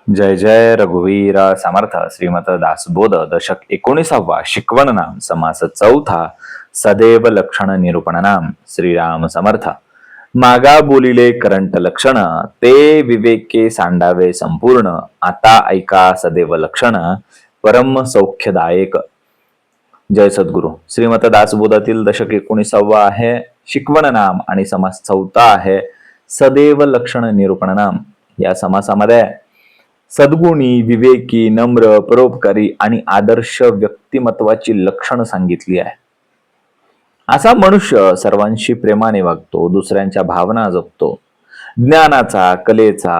जय जय रघुवीर समर्थ. श्रीमत दासबोध दशक 19वा. शिकवण नाम समास चौथा. सदैव लक्षण निरूपण नाम. श्रीराम समर्थ. मागा बोलिले करंट लक्षण, ते विवेके सांडावे संपूर्ण. आता ऐका सदैव लक्षण, परम सौख्यदायक. जय सद्गुरु. श्रीमत दासबोधातील दशक 19वा आहे. शिकवण नाम आणि समास चौथा आहे. सदैव लक्षण निरूपण नाम. या समासामध्ये सद्गुणी, विवेकी, नम्र, परोपकारी आणि आदर्श व्यक्तिमत्वाची लक्षण सांगितली आहे. असा मनुष्य सर्वांशी प्रेमाने वागतो, दुसऱ्यांच्या भावना जपतो, ज्ञानाचा, कलेचा,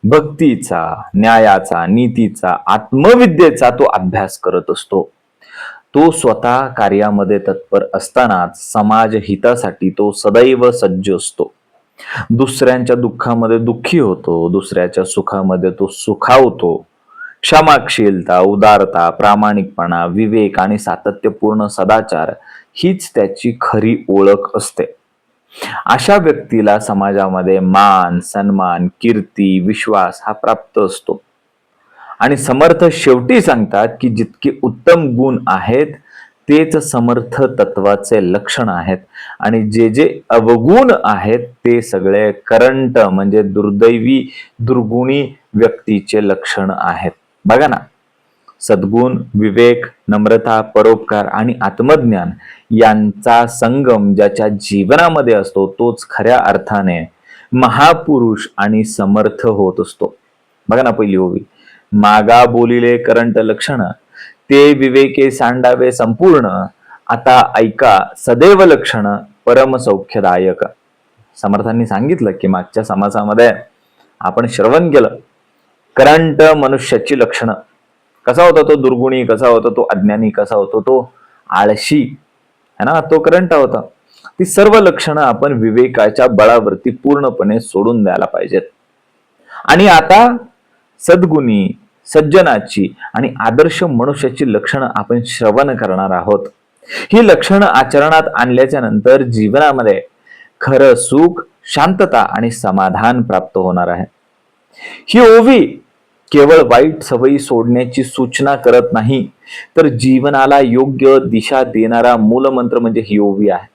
भक्तीचा, न्यायाचा, नीतीचा, आत्मविद्येचा तो अभ्यास करत असतो. तो स्वतः कार्यामध्ये तत्पर असतानाच समाज हितासाठी तो सदैव सज्ज असतो. दुसऱ्यांच्या दुःखामध्ये दुःखी होतो, दुसऱ्याच्या सुखामध्ये तो सुखावतो. क्षमाशीलता, उदारता, प्रामाणिकपणा, विवेक आणि सातत्यपूर्ण सदाचार हीच त्याची खरी ओळख असते. अशा व्यक्तीला समाजामध्ये मान, सन्मान, कीर्ती, विश्वास हा प्राप्त असतो. आणि समर्थ शेवटी सांगतात की जितके उत्तम गुण आहेत तेच समर्थ तत्वाचे लक्षण आहेत, आणि जे जे अवगुण आहेत ते सगळे करंट म्हणजे दुर्दैवी, दुर्गुणी व्यक्तीचे लक्षण आहेत. बघा ना, सद्गुण, विवेक, नम्रता, परोपकार आणि आत्मज्ञान यांचा संगम ज्याच्या जीवनामध्ये असतो तोच खऱ्या अर्थाने महापुरुष आणि समर्थ होत असतो. बघा ना, पहिली ओवी. मागा बोलिले करंट लक्षण, ते विवेके सांडावे संपूर्ण. आता ऐका सदैव लक्षण, परम सौख्यदायक. समर्थांनी सांगितलं की मागच्या समासामध्ये आपण श्रवण केलं करंट मनुष्याची लक्षणं. कसा होता तो दुर्गुणी, कसा होता तो अज्ञानी, कसा होता तो आळशी, है ना, तो करंट होता. ती सर्व लक्षणं आपण विवेकाच्या बळावरती पूर्णपणे सोडून द्यायला पाहिजेत. आणि आता सद्गुणी, सज्जनाची आणि आदर्श मनुष्याची लक्षणं आपण श्रवण करणार आहोत. ही लक्षणं आचरणात आणल्याच्या नंतर जीवनामध्ये खरं सुख, शांतता आणि समाधान प्राप्त होणार आहे. ही ओवी केवळ वाईट सवयी सोडण्याची सूचना करत नाही, तर जीवनाला योग्य दिशा देणारा मूलमंत्र म्हणजे ही ओवी आहे.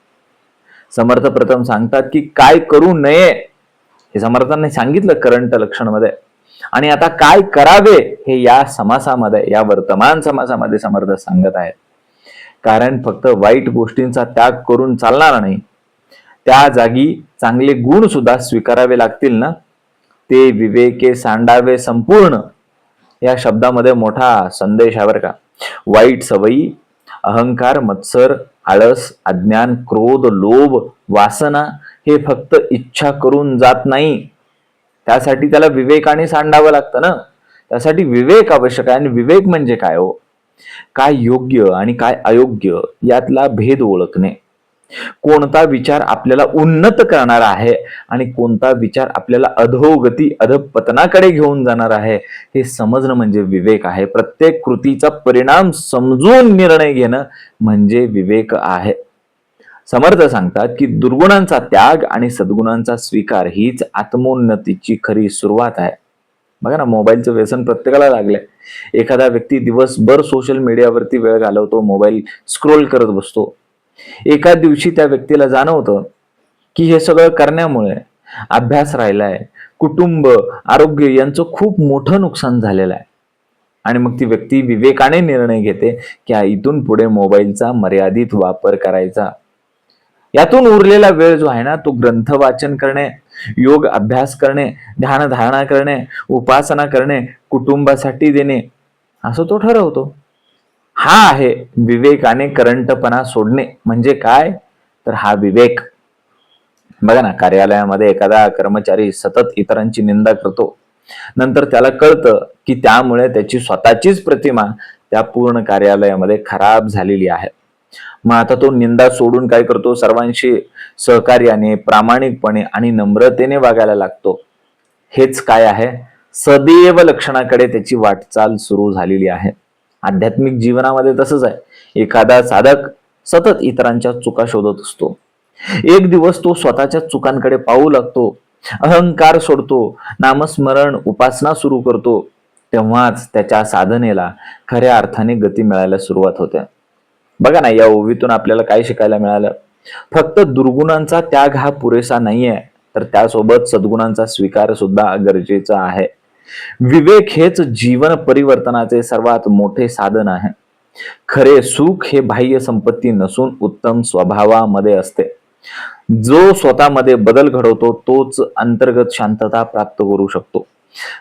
समर्थ प्रथम सांगतात की काय करू नये हे समर्थांनी सांगितलं करंट लक्षण मध्ये, आणि आता काय करावे हे या समासामध्ये, या वर्तमान समासामध्ये समर्थ सांगत आहेत. कारण फक्त वाईट गोष्टींचा त्याग करून चालणार नाही, त्या जागी चांगले गुण सुद्धा स्वीकारावे लागतील ना. ते विवेके सांडावे संपूर्ण या शब्दामध्ये मोठा संदेश आहे बरं का. वाईट सवयी, अहंकार, मत्सर, आळस, अज्ञान, क्रोध, लोभ, वासना हे फक्त इच्छा करून जात नाही. त्यासाठी त्याला विवेकाने सांडावं लागतं ना. त्यासाठी विवेक आवश्यक आहे. आणि विवेक म्हणजे काय हो? काय योग्य आणि काय अयोग्य यातला भेद ओळखणे. कोणता विचार आपल्याला उन्नत करणार आहे आणि कोणता विचार आपल्याला अधोगती, अधपतनाकडे घेऊन जाणार आहे हे समजणं म्हणजे विवेक आहे. प्रत्येक कृतीचा परिणाम समजून निर्णय घेणं म्हणजे विवेक आहे. समर्थ सांगतात की दुर्गुणांचा त्याग आणि सद्गुणांचा स्वीकार हीच आत्मोन्नतीची खरी सुरुवात आहे. बघा ना, मोबाईलचं व्यसन प्रत्येकाला लागलंय. एखादा व्यक्ती दिवसभर सोशल मीडियावरती वेळ घालवतो, मोबाईल स्क्रोल करत बसतो. एका दिवशी त्या व्यक्तीला जाणवतं की हे सगळं करण्यामुळे अभ्यास राहिलाय, कुटुंब, आरोग्य यांचं खूप मोठं नुकसान झालेलं आहे. आणि मग ती व्यक्ती विवेकाने निर्णय घेते की इथून पुढे मोबाईलचा मर्यादित वापर करायचा. यातून उरलेला वेळ जो आहे ना, तो ग्रंथ वाचन करणे, योग अभ्यास करणे, ध्यान धारणा करणे, उपासना करणे, कुटुंबासाठी देणे, असं तो ठरवतो. हा आहे विवेकाने करंटपणा सोडणे. म्हणजे काय तर हा विवेक. बघा ना, कार्यालयामध्ये एखादा कर्मचारी सतत इतरांची निंदा करतो. नंतर त्याला कळतं की त्यामुळे त्याची स्वतःचीच प्रतिमा त्या पूर्ण कार्यालयामध्ये खराब झालेली आहे. मग आता तो निंदा सोडून काय करतो? सर्वांशी सहकार्याने, प्रामाणिकपणे आणि नम्रतेने वागायला लागतो. हेच काय आहे? सदैव लक्षणाकडे त्याची वाटचाल सुरू झालेली आहे. आध्यात्मिक जीवनामध्ये तसंच आहे. एखादा साधक सतत इतरांच्या चुका शोधत असतो. एक दिवस तो स्वतःच्या चुकांकडे पाहू लागतो, अहंकार सोडतो, नामस्मरण, उपासना सुरू करतो. तेव्हाच त्याच्या साधनेला खऱ्या अर्थाने गती मिळायला सुरुवात होते. बघा ना, या ओवीतून आपल्याला काय शिकायला मिळालं? फक्त दुर्गुणांचा त्याग हा पुरेसा नाहीये, तर त्यासोबत सद्गुणांचा स्वीकार सुद्धा गरजेचा आहे. विवेक हेच जीवन परिवर्तनाचे सर्वात मोठे साधन आहे. खरे सुख हे बाह्य संपत्ती नसून उत्तम स्वभावामध्ये असते. जो स्वतःमध्ये बदल घडवतो तोच अंतर्गत शांतता प्राप्त करू शकतो.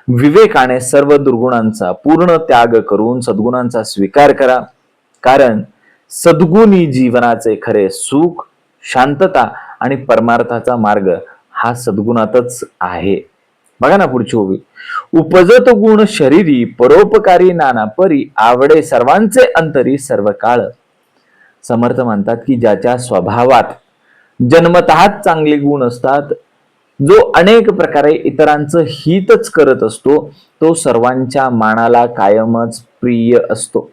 विवेकाने सर्व दुर्गुणांचा पूर्ण त्याग करून सद्गुणांचा स्वीकार करा, कारण सद्गुणी जीवनाचे खरे सुख, शांतता आणि परमार्थाचा मार्ग हा सद्गुणातच आहे. बघा ना पुढची ओवी. उपजत गुण शरीरी परोपकारी नाना परी आवडे सर्वांचे अंतरी सर्व काळ. समर्थ म्हणतात की ज्याच्या स्वभावात जन्मतःच चांगले गुण असतात, जो अनेक प्रकारे इतरांचं हितच करत असतो, तो सर्वांच्या मानाला कायमच प्रिय असतो.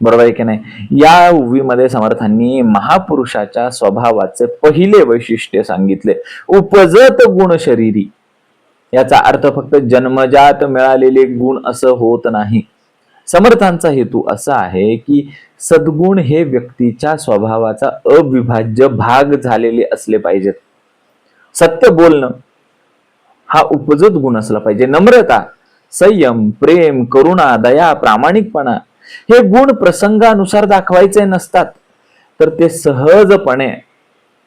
बरोबर आहे की नाही? या उवीमध्ये समर्थांनी महापुरुषाच्या स्वभावाचे पहिले वैशिष्ट्य सांगितले, उपजत गुण शरीरी. याचा अर्थ फक्त जन्मजात मिळालेले गुण असं होत नाही. समर्थांचा हेतू असा आहे की सद्गुण हे व्यक्तीच्या स्वभावाचा अविभाज्य भाग झालेले असले पाहिजेत. सत्य बोलणं हा उपजत गुण असला पाहिजे. नम्रता, संयम, प्रेम, करुणा, दया, प्रामाणिकपणा हे गुण प्रसंगानुसार दाखवायचे नसतात, तर ते सहजपणे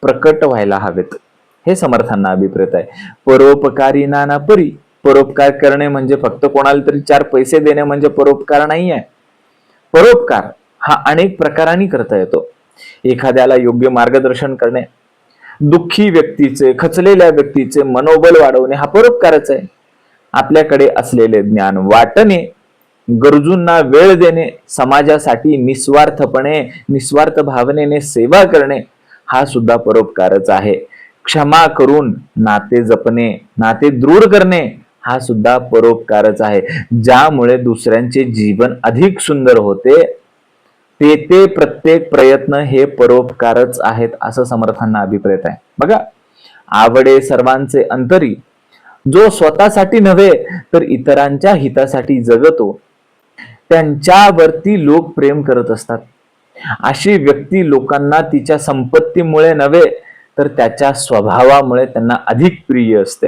प्रकट व्हायला हवेत. हे समर्थांना अभिप्रेत आहे. परोपकारी नाना परी. परोपकार करणे म्हणजे फक्त कोणाला तरी 4 पैसे देणे म्हणजे परोपकार नाही आहे. परोपकार हा अनेक प्रकारांनी करता येतो. एखाद्याला योग्य मार्गदर्शन करणे, दुःखी व्यक्तीचे, खचलेल्या व्यक्तीचे मनोबल वाढवणे हा परोपकारच आहे. आपल्याकडे असलेले ज्ञान वाटणे, गरजूंना वेळ देणे, समाजासाठी निस्वार्थ भावनेने सेवा करणे हा सुद्धा परोपकारच आहे. क्षमा करून नाते जपणे, नाते दृढ करणे हा सुद्धा परोपकारच आहे. ज्यामुळे दुसऱ्यांचे जीवन अधिक सुंदर होते, ते प्रत्येक प्रयत्न हे परोपकारच आहेत, असं समर्थांना अभिप्रेत आहे. बघा, आवडे सर्वांचे अंतरी. जो स्वतःसाठी नव्हे तर इतरांच्या हितासाठी जगतो, त्यांच्यावरती लोक प्रेम करत असतात. अशी व्यक्ती लोकांना तिच्या संपत्तीमुळे नव्हे तर त्याच्या स्वभावामुळे त्यांना अधिक प्रिय असते.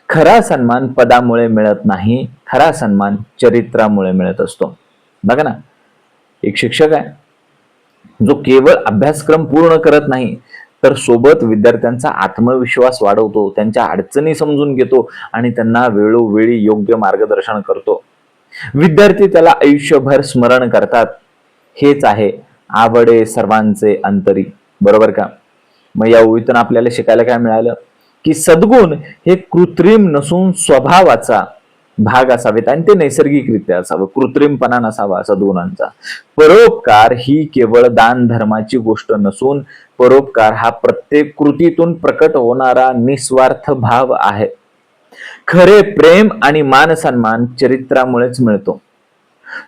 खरा सन्मान पदामुळे मिळत नाही, खरा सन्मान चरित्रामुळे मिळत असतो. बघा ना, एक शिक्षक आहे जो केवळ अभ्यासक्रम पूर्ण करत नाही, तर सोबत विद्यार्थ्यांचा आत्मविश्वास वाढवतो, त्यांच्या अडचणी समजून घेतो आणि त्यांना वेळोवेळी योग्य मार्गदर्शन करतो. विद्यार्थी त्याला आयुष्यभर स्मरण करतात. हेच आहे आवडे सर्वांचे अंतरी. बरोबर का? मग या ओळीतून आपल्याला शिकायला काय मिळालं? की सद्गुण हे कृत्रिम नसून स्वभावाचा भाग असावेत आणि ते नैसर्गिकरित्या असावं, कृत्रिमपणा नसावा सद्गुणांचा. परोपकार ही केवळ दान धर्माची गोष्ट नसून परोपकार हा प्रत्येक कृतीतून प्रकट होणारा निस्वार्थ भाव आहे. खरे प्रेम आणि मान सन्मान चरित्रामुळेच मिळतो.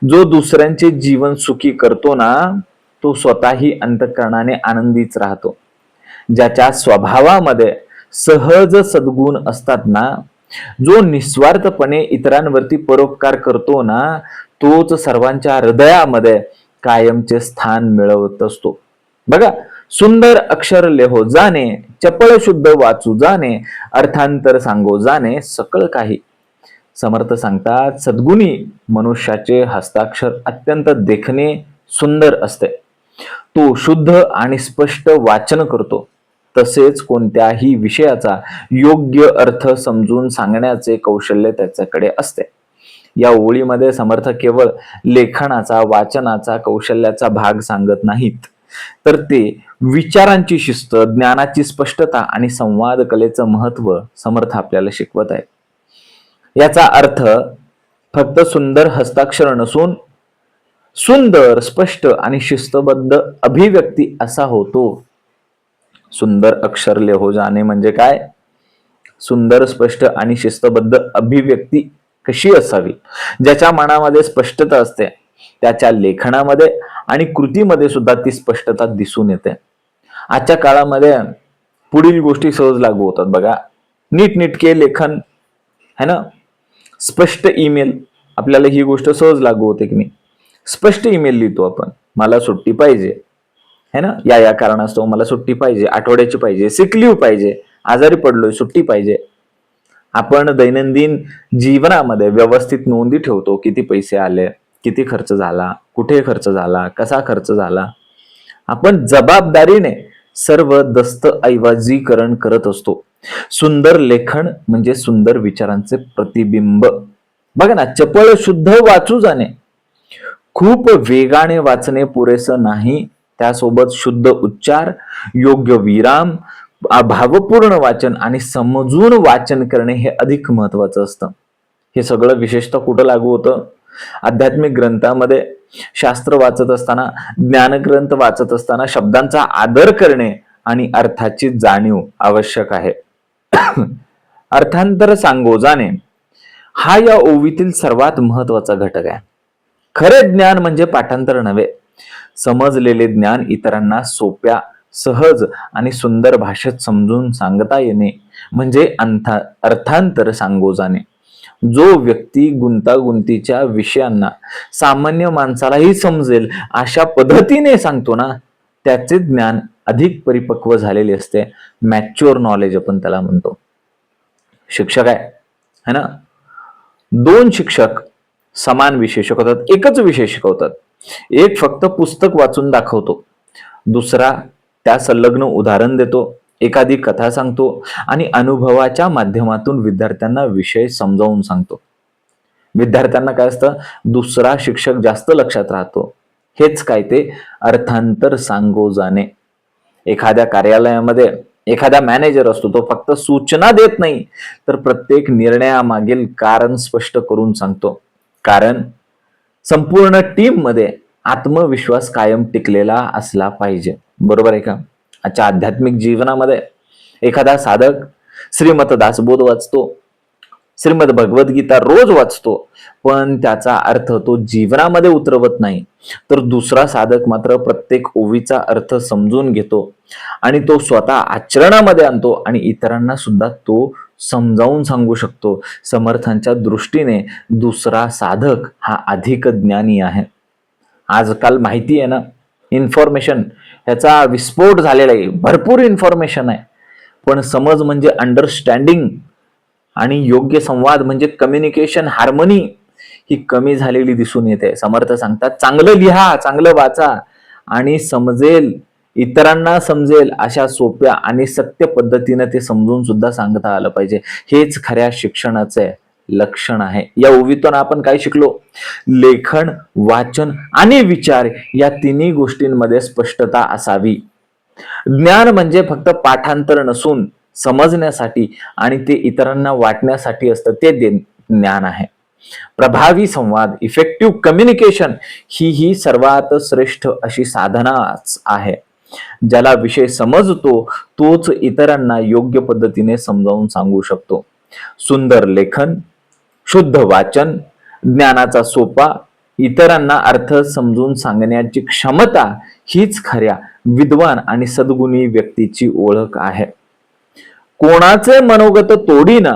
जो दुसऱ्यांचे जीवन सुखी करतो ना, तो स्वतःही अंतःकरणाने आनंदीच राहतो. ज्याच्या स्वभावामध्ये सहज सद्गुण असतात ना, जो निस्वार्थपणे इतरांवरती परोपकार करतो ना, तोच सर्वांच्या हृदयामध्ये कायमचे स्थान मिळवत असतो. बघा, सुंदर अक्षर लेहो जाणे, चपळ शुद्ध वाचू जाणे, अर्थांतर सांगो जाणे, सकळ काही. समर्थ सांगतात, सद्गुणी मनुष्याचे हस्ताक्षर अत्यंत देखणे सुंदर असते. तो शुद्ध आणि स्पष्ट वाचन करतो. तसेच कोणत्याही विषयाचा योग्य अर्थ समजून सांगण्याचे कौशल्य त्याच्याकडे असते. या ओळीमध्ये समर्थ केवळ लेखनाचा, वाचनाचा, कौशल्याचा भाग सांगत नाहीत, तर ते विचारांची शिस्त, ज्ञानाची स्पष्टता आणि संवाद कलेचं महत्व समर्थ आपल्याला शिकवत आहे. याचा अर्थ फक्त सुंदर हस्ताक्षर नसून सुंदर, स्पष्ट आणि शिस्तबद्ध अभिव्यक्ती असा होतो. सुंदर अक्षर लेहो जाणे म्हणजे काय? सुंदर, स्पष्ट आणि शिस्तबद्ध अभिव्यक्ती कशी असावी? ज्याच्या मनामध्ये स्पष्टता असते, त्याच्या लेखनामध्ये आणि कृतीमध्ये सुद्धा ती स्पष्टता दिसून येते. आजच्या काळामध्ये पुढील गोष्टी सहज लागू होतात. बघा, नीटनेटके लेखन है ना, स्पष्ट ईमेल, आपल्याला ही गोष्ट सहज लागू होते की नाही. स्पष्ट ईमेल लिहितो आपण, मला सुट्टी पाहिजे है ना, या कारणास्तव मला सुट्टी पाहिजे, आठवड्याची पाहिजे, सिक लीव्ह पाहिजे, आजारी पडलोय सुट्टी पाहिजे. आपण दैनंदिन जीवनामध्ये व्यवस्थित नोंदी ठेवतो, किती पैसे आले, किती खर्च झाला, कुठे खर्च झाला, कसा खर्च झाला. आपण जबाबदारीने सर्व दस्तऐवजीकरण करत असतो. सुंदर लेखन म्हणजे सुंदर विचारांचे प्रतिबिंब. बघा ना, चपळ शुद्ध वाचू जाणे, खूप वेगाने वाचणे पुरेसं नाही, त्यासोबत शुद्ध उच्चार, योग्य विराम, भावपूर्ण वाचन आणि समजून वाचन करणे हे अधिक महत्वाचं असतं. हे सगळं विशेषतः कुठं लागू होतं? आध्यात्मिक ग्रंथामध्ये, शास्त्र वाचत असताना, ज्ञानग्रंथ वाचत असताना शब्दांचा आदर करणे आणि अर्थाची जाणीव आवश्यक आहे. अर्थांतर सांगोजाने हा या ओवीतील सर्वात महत्वाचा घटक आहे. खरे ज्ञान म्हणजे पाठांतर नव्हे, समजलेले ज्ञान इतरांना सोप्या, सहज आणि सुंदर भाषेत समजून सांगता येणे म्हणजे अर्थांतर सांगोजाने. जो व्यक्ती गुंतागुंतीच्या विषयांना सामान्य माणसालाही समजेल अशा पद्धतीने सांगतो ना, त्याचे ज्ञान अधिक परिपक्व झालेले असते. मॅच्युअर नॉलेज आपण त्याला म्हणतो. शिक्षक आहे है ना, दोन शिक्षक समान विषय शिकवतात, एकच विषय शिकवतात. एक फक्त पुस्तक वाचून दाखवतो, दुसरा त्या संलग्न उदाहरण देतो, एखादी कथा सांगतो आणि अनुभवाच्या माध्यमातून विद्यार्थ्यांना विषय समजावून सांगतो. विद्यार्थ्यांना काय असतं, दुसरा शिक्षक जास्त लक्षात राहतो. हेच काय ते अर्थांतर सांगोजाने. एखाद्या कार्यालयामध्ये एखादा मॅनेजर असतो, तो फक्त सूचना देत नाही, तर प्रत्येक निर्णयामागील कारण स्पष्ट करून सांगतो. कारण संपूर्ण टीम मध्ये आत्मविश्वास कायम टिकलेला असला पाहिजे. बरोबर आहे का? आजच्या आध्यात्मिक जीवनामध्ये एखादा साधक श्रीमद दासबोध वाचतो, श्रीमद भगवद्गीता रोज वाचतो, पण त्याचा अर्थ तो जीवनामध्ये उतरवत नाही, तर दुसरा साधक मात्र प्रत्येक ओवीचा अर्थ समजून घेतो आणि तो स्वतः आचरणामध्ये आणतो आणि इतरांना सुद्धा तो समजावून सांगू शकतो. समर्थांच्या दृष्टीने दुसरा साधक हा अधिक ज्ञानी आहे. आजकाल माहिती आहे ना, इन्फॉर्मेशन ह्याचा विस्फोट झालेला आहे, भरपूर इन्फॉर्मेशन आहे, पण समज म्हणजे अंडरस्टँडिंग आणि योग्य संवाद म्हणजे कम्युनिकेशन, हार्मनी ही कमी झालेली दिसून येते. समर्थ सांगतात, चांगलं लिहा, चांगलं वाचा आणि समजेल, इतरांना समजेल अशा सोप्या आणि सत्य पद्धतीने ते समजून सुद्धा सांगता आलं पाहिजे. हेच खऱ्या शिक्षणाचे लक्षण आहे. या ओवीतून आपण काय शिकलो? लेखन, वाचन आणि विचार या तिन्ही गोष्टींमध्ये स्पष्टता असावी. ज्ञान म्हणजे फक्त पाठांतर नसून समजण्यासाठी आणि ते इतरांना वाटण्यासाठी असतं, ते ज्ञान आहे. प्रभावी संवाद, इफेक्टिव्ह कम्युनिकेशन ही सर्वात श्रेष्ठ अशी साधनाच आहे. ज्याला विषय समजतो तोच इतरांना योग्य पद्धतीने समजावून सांगू शकतो. सुंदर लेखन, शुद्ध वाचन, ज्ञानाचा सोपा, इतरांना अर्थ समजून सांगण्याची क्षमता हीच खऱ्या विद्वान आणि सद्गुणी व्यक्तीची ओळख आहे. कोणाचे मनोगत तोडीना,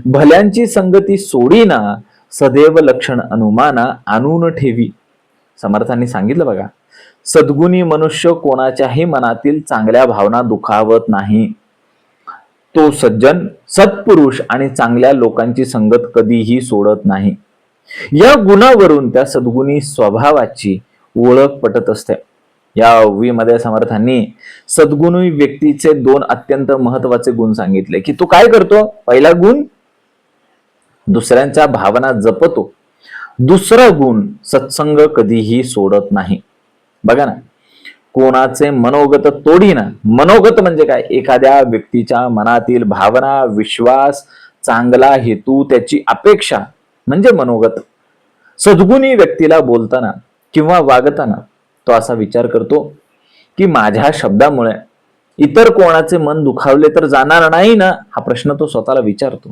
भल्यांची संगती सोडीना, सदैव लक्षण अनुमाना आणून ठेवी. समर्थांनी सांगितलं बघा, सद्गुणी मनुष्य कोणाच्याही मनातील चांगल्या भावना दुखावत नाही. तो सज्जन, सत्पुरुष आणि चांगल्या लोकांची संगत कधीही सोडत नाही. या गुणावरून त्या सद्गुणी स्वभावाची ओळख पटत असते. या ओवीमध्ये समर्थांनी सद्गुणी व्यक्तीचे दोन अत्यंत महत्वाचे गुण सांगितले, की तो काय करतो? पहिला गुण, दुसऱ्यांच्या भावना जपतो. दुसरा गुण, सत्संग कधीही सोडत नाही. बघा ना, कोणाचे मनोगत तोडीना. मनोगत म्हणजे काय? एखाद्या व्यक्तीच्या मनातील भावना, विश्वास, चांगला हेतू, त्याची अपेक्षा म्हणजे मनोगत. सद्गुणी व्यक्तीला बोलताना किंवा वागताना तो असा विचार करतो की माझ्या शब्दामुळे इतर कोणाचे मन दुखावले तर जाणार नाही ना, हा प्रश्न तो स्वतःला विचारतो.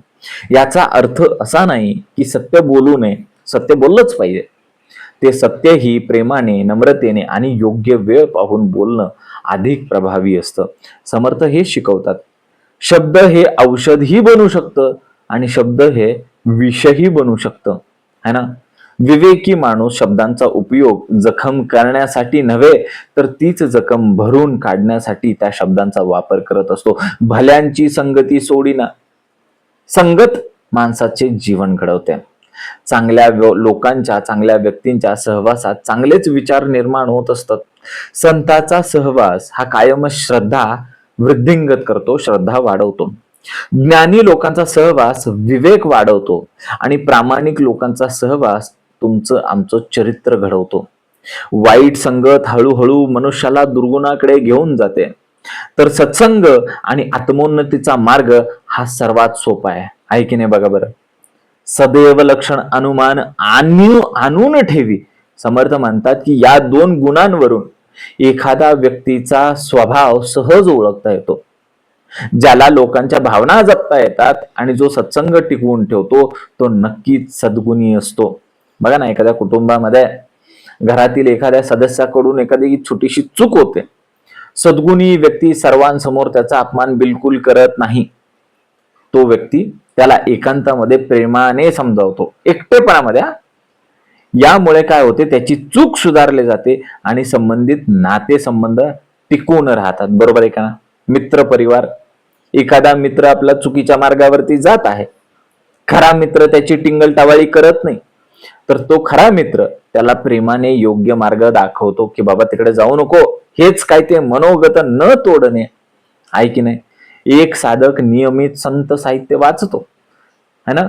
याचा अर्थ असा नाही की सत्य बोलू नये, सत्य बोललंच पाहिजे. ते सत्य ही प्रेमाने, नम्रतेने आणि योग्य वेळ पाहून बोलणं अधिक प्रभावी असतं. समर्थ हे शिकवतात, शब्द हे औषधही बनू शकतं आणि शब्द हे विषही बनू शकतं. है ना. विवेकी माणूस शब्दांचा उपयोग जखम करण्यासाठी नव्हे तर तीच जखम भरून काढण्यासाठी त्या शब्दांचा वापर करत असतो. भल्यांची संगती सोडीना. संगत माणसाचे जीवन घडवते. चांगल्या लोकांच्या, चांगल्या व्यक्तींच्या सहवासात चांगलेच विचार निर्माण होत असतात. संतांचा सहवास हा कायमच श्रद्धा वृद्धिंगत करतो, श्रद्धा वाढवतो. ज्ञानी लोकांचा सहवास विवेक वाढवतो आणि प्रामाणिक लोकांचा सहवास तुमचं आमचं चरित्र घडवतो. वाईट संगत हळूहळू मनुष्याला दुर्गुणाकडे घेऊन जाते, तर सत्संग आणि आत्मोन्नतीचा मार्ग हा सर्वात सोपा आहे की नाही. बघा बरं. सदैव लक्षण अनुमान आणून ठेवी. समर्थ म्हणतात की या दोन गुणांवरून एखादा व्यक्तीचा स्वभाव सहज ओळखता येतो. ज्याला लोकांच्या भावना जपता येतात आणि जो सत्संग टिकवून ठेवतो तो नक्कीच सद्गुणी असतो. बघा ना, एखाद्या कुटुंबामध्ये घरातील एखाद्या सदस्याकडून एखादी छोटीशी चूक होते. सद्गुणी व्यक्ती सर्वांसमोर त्याचा अपमान बिलकुल करत नाही. तो व्यक्ती त्याला एकांतामध्ये प्रेमाने समजावतो, एकटेपणामध्ये. यामुळे काय होते, त्याची चूक सुधारली जाते आणि संबंधित नातेसंबंध टिकून राहतात. बरोबर आहे का. मित्र परिवार, एखादा मित्र आपला चुकीच्या मार्गावरती जात आहे, खरा मित्र त्याची टिंगल टावाळी करत नाही, तर तो खरा मित्र त्याला प्रेमाने योग्य मार्ग दाखवतो की बाबा तिकडे जाऊ नको. हेच काय ते मनोगत न तोडणे आहे की नाही. एक साधक नियमित संत साहित्य वाचतो, है ना,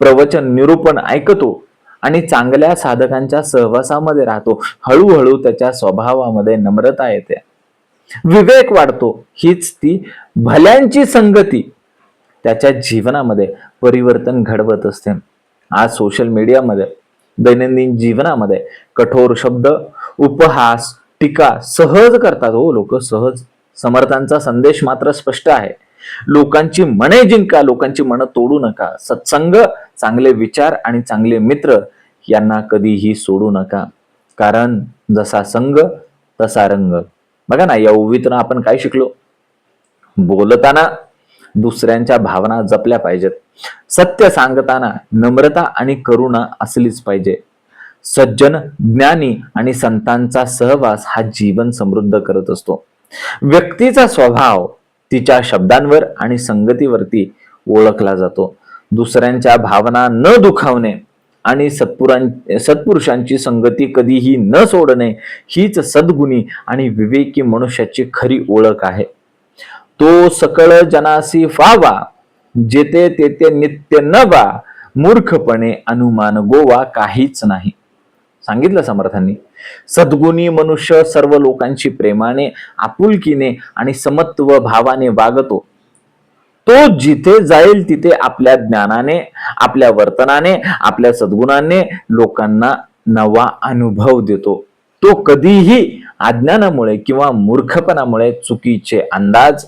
प्रवचन निरूपण ऐकतो आणि चांगल्या साधकांच्या सहवासामध्ये राहतो. हळूहळू त्याच्या स्वभावामध्ये नम्रता येते, विवेक वाढतो. हीच ती भल्यांची संगती त्याच्या जीवनामध्ये परिवर्तन घडवत असते. आज सोशल मीडियामध्ये, दैनंदिन जीवनामध्ये कठोर शब्द, उपहास, टीका सहज करतात हो लोक, सहज. समर्थांचा संदेश मात्र स्पष्ट आहे. लोकांची मने जिंका, लोकांची मन तोडू नका. सत्संग, चांगले विचार आणि चांगले मित्र यांना कधीही सोडू नका. कारण जसा संग तसा रंग. बघा ना, या ओवीतून आपण काय शिकलो. बोलताना दुसऱ्यांच्या भावना जपल्या पाहिजेत. सत्य सांगताना नम्रता आणि करुणा असलीच पाहिजे. सज्जन, ज्ञानी आणि संतांचा सहवास हा जीवन समृद्ध करत असतो. व्यक्तीचा स्वभाव तिच्या शब्दांवर आणि संगतीवरती ओळखला जातो. दुसऱ्यांच्या भावना न दुखावणे आणि सत्पुरुषांची संगती कधीही न सोडणे हीच सद्गुणी आणि विवेकी मनुष्याची खरी ओळख आहे. तो सकळ जनासी फावा, जेते तेते नित्य नवा, मूर्खपणे अनुमान गोवा काहीच नाही. सांगितलं समर्थांनी. सद्गुणी मनुष्य सर्व लोकांशी प्रेमाने, आपुलकीने आणि समत्व भावाने वागतो. तो जिथे जाईल तिथे आपल्या ज्ञानाने, आपल्या वर्तनाने, आपल्या सद्गुणाने लोकांना नवा अनुभव देतो. तो कधीही अज्ञानामुळे किंवा मूर्खपणामुळे चुकीचे अंदाज,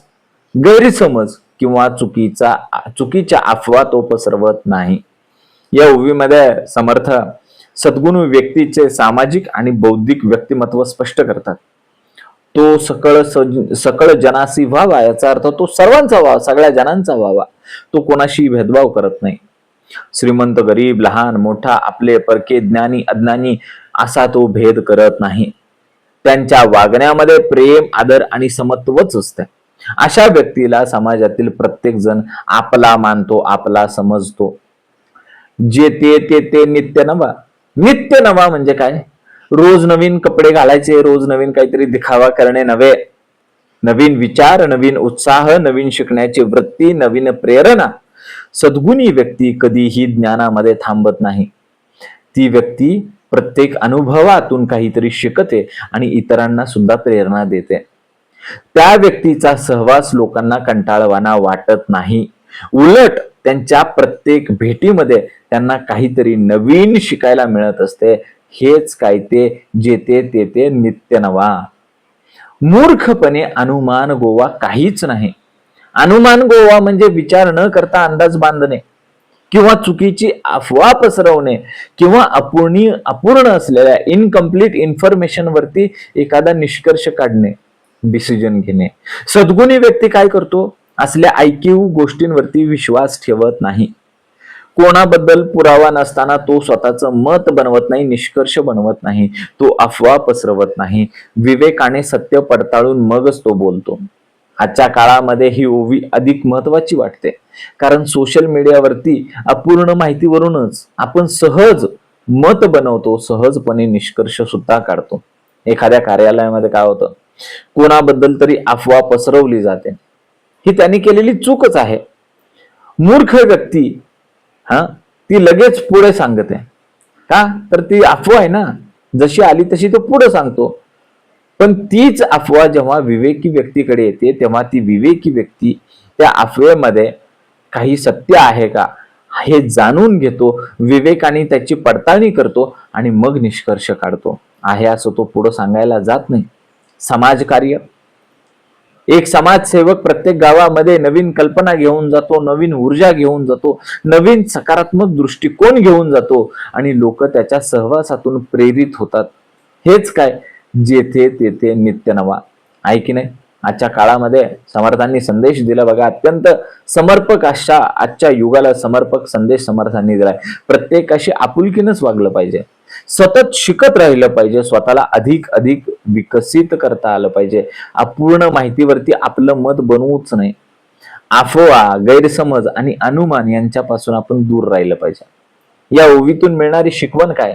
गैरसमज किंवा चुकीच्या अफवा तो पसरवत नाही. या उभीमध्ये समर्थ सद्गुण व्यक्तीचे सामाजिक आणि बौद्धिक व्यक्तिमत्व स्पष्ट करतात. तो सकळ जनासी व्हावा, याचा अर्थ तो सर्वांचा व्हावा, सगळ्या जनांचा व्हावा. तो कोणाशी भेदभाव करत नाही. श्रीमंत, गरीब, लहान मोठा, आपले परके, ज्ञानी अज्ञानी असा तो भेद करत नाही. त्यांच्या वागण्यामध्ये प्रेम, आदर आणि समत्वच असते. अशा व्यक्तीला समाजातील प्रत्येक जण आपला मानतो, आपला समजतो. जे ते नित्य नवा. नित्य नवा म्हणजे काय. रोज नवीन कपडे घालायचे, रोज नवीन काहीतरी दिखावा करणे नव्हे. नवीन विचार, नवीन उत्साह, नवीन शिकण्याची वृत्ती, नवीन प्रेरणा. सद्गुणी व्यक्ती कधीही ज्ञानामध्ये थांबत नाही. ती व्यक्ती प्रत्येक अनुभवातून काहीतरी शिकते आणि इतरांना सुद्धा प्रेरणा देते. त्या व्यक्तीचा सहवास लोकांना कंटाळवाणा वाटत नाही. उलट त्यांच्या प्रत्येक भेटीमध्ये त्यांना काहीतरी नवीन शिकायला मिळत असते. हेच काय ते जेते तेते नित्य नवा. मूर्खपणे अनुमान गोवा काहीच नाही. अनुमान गोवा म्हणजे विचार न करता अंदाज बांधणे किंवा चुकीची अफवा पसरवणे किंवा अपूर्ण असलेल्या इनकम्प्लीट इन्फॉर्मेशन वरती एखादा निष्कर्ष काढणे, डिसिजन घेणे. सद्गुणी व्यक्ती काय करतो, असल्या ऐकीव गोष्टींवरती विश्वास ठेवत नाही. कोणाबद्दल पुरावा नसताना तो स्वतःचं मत बनवत नाही, निष्कर्ष बनवत नाही, तो अफवा पसरवत नाही, विवेकाने सत्य पडताळून मगच तो बोलतो. आजच्या काळामध्ये ही ओवी अधिक महत्वाची वाटते, कारण सोशल मीडियावरती अपूर्ण माहितीवरूनच आपण सहज मत बनवतो, सहजपणे निष्कर्ष सुद्धा काढतो. एखाद्या कार्यालयामध्ये काय होतं, कोणाबद्दल तरी अफवा पसरवली जाते, ही त्यांनी केलेली चूकच आहे. मूर्ख व्यक्ती ती लगेच पुढे सांगते, का तर ती अफवा आहे ना, जशी आली तशी तो पुढे सांगतो. पण तीच अफवा जेव्हा विवेकी व्यक्तीकडे येते, तेव्हा ती विवेकी व्यक्ती त्या अफवेमध्ये काही सत्य आहे का हे जाणून घेतो, विवेकाने त्याची पडताळणी करतो आणि मग निष्कर्ष काढतो. आहे असं तो पुढे सांगायला जात नाही. समाजकार्य, एक समाजसेवक प्रत्येक गावामध्ये नवीन कल्पना घेऊन जातो, नवीन ऊर्जा घेऊन जातो, नवीन सकारात्मक दृष्टिकोन घेऊन जातो आणि लोक त्याच्या सहवासातून प्रेरित होतात. हेच काय, जेथे तेथे नित्य नवा. आहे की नाही? आजच्या काळामध्ये समर्थांनी संदेश दिला बघा, अत्यंत समर्पक अशा आजच्या युगाला समर्पक संदेश समर्थांनी दिलाय. प्रत्येकाशी आपुलकीनंच वागलं पाहिजे, सतत शिकत राहिलं पाहिजे, स्वतःला अधिक अधिक विकसित करता आलं पाहिजे. अपूर्ण माहितीवरती आपलं मत बनवूच नाही. अफवा, गैरसमज आणि अनुमान यांच्यापासून आपण दूर राहिलं पाहिजे. या ओवीतून मिळणारी शिकवण काय?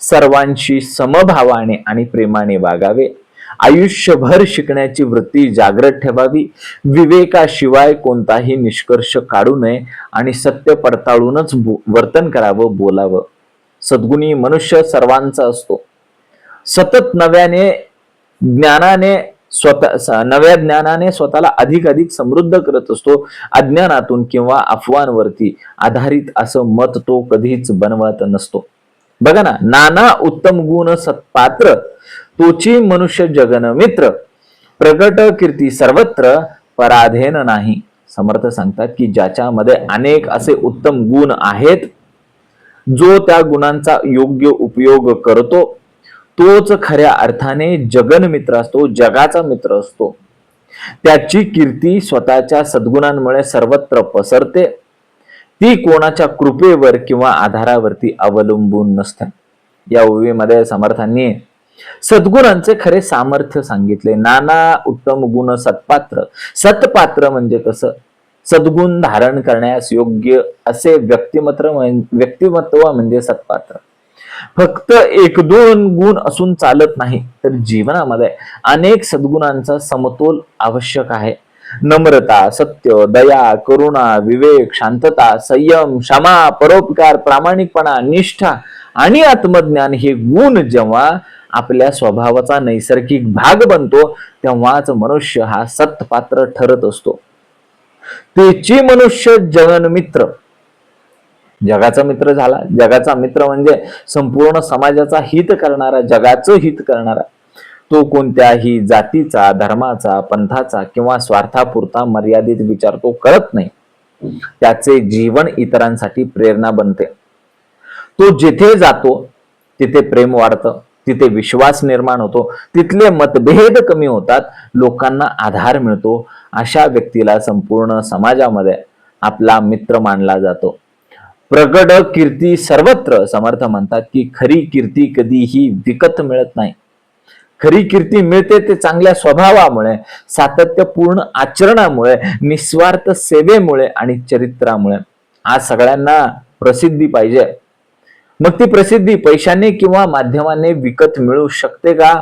सर्वांशी समभावाने आणि प्रेमाने वागावे, आयुष्यभर शिकण्याची वृत्ती जागृत ठेवावी, विवेकाशिवाय कोणताही निष्कर्ष काढू नये आणि सत्य पडताळूनच वर्तन करावं, बोलावं. सद्गुणी मनुष्य सर्वांचा असतो. सतत नव्या ज्ञानाने स्वतःला अधिक अधिक समृद्ध करत असतो. अज्ञानातून किंवा अफवांवरती आधारित असं मत तो कधीच बनवत नसतो. बघा ना, नाना उत्तम गुण सत्पात्र, तोची मनुष्य जगन मित्र, प्रगट कीर्ती सर्वत्र, पराधीन नाही. समर्थ सांगतात की ज्याच्यामध्ये अनेक असे उत्तम गुण आहेत, जो त्या गुणांचा योग्य उपयोग करतो, तोच खऱ्या अर्थाने जगन मित्र असतो, जगाचा मित्र असतो. त्याची कीर्ती स्वतःच्या सद्गुणांमुळे सर्वत्र पसरते. ती कोणाच्या कृपेवर किंवा आधारावरती अवलंबून नसते. या ओवीमध्ये समर्थांनी सद्गुणांचे खरे सामर्थ्य सांगितले. नाना उत्तम गुण सत्पात्र. सत्पात्र म्हणजे कसं? सद्गुण धारण करण्यास योग्य असे व्यक्तिमत्व म्हणजे सत्पात्र. फक्त एक दोन गुण असून चालत नाही, तर जीवनामध्ये अनेक सद्गुणांचा समतोल आवश्यक आहे. नम्रता, सत्य, दया, करुणा, विवेक, शांतता, संयम, क्षमा, परोपकार, प्रामाणिकपणा, निष्ठा आणि आत्मज्ञान हे गुण जेव्हा आपल्या स्वभावाचा नैसर्गिक भाग बनतो, तेव्हाच मनुष्य हा सत्पात्र ठरत असतो. त्याची मनुष्य जगन मित्र, जगाचा मित्र झाला. जगाचा मित्र म्हणजे संपूर्ण समाजाचा हित करणारा, जगाचं हित करणारा. तो कोणत्याही जातीचा, धर्माचा, पंथाचा किंवा स्वार्थापुरता मर्यादित विचार तो करत नाही. त्याचे जीवन इतरांसाठी प्रेरणा बनते. तो जिथे जातो तिथे प्रेम वाढतं, तिथे विश्वास निर्माण होतो, तिथले मतभेद कमी होतात, लोकांना आधार मिळतो. अशा व्यक्तीला संपूर्ण समाजामध्ये आपला मित्र मानला जातो. प्रगट कीर्ती सर्वत्र. समर्थ म्हणतात की खरी कीर्ती कधीही विकत मिळत नाही. खरी कीर्ती मिळते ते चांगल्या स्वभावामुळे, सातत्यपूर्ण आचरणामुळे, निस्वार्थ सेवेमुळे आणि चरित्रामुळे. आज सगळ्यांना प्रसिद्धी पाहिजे. मग ती प्रसिद्धी पैशाने किंवा माध्यमाने विकत मिळू शकते का?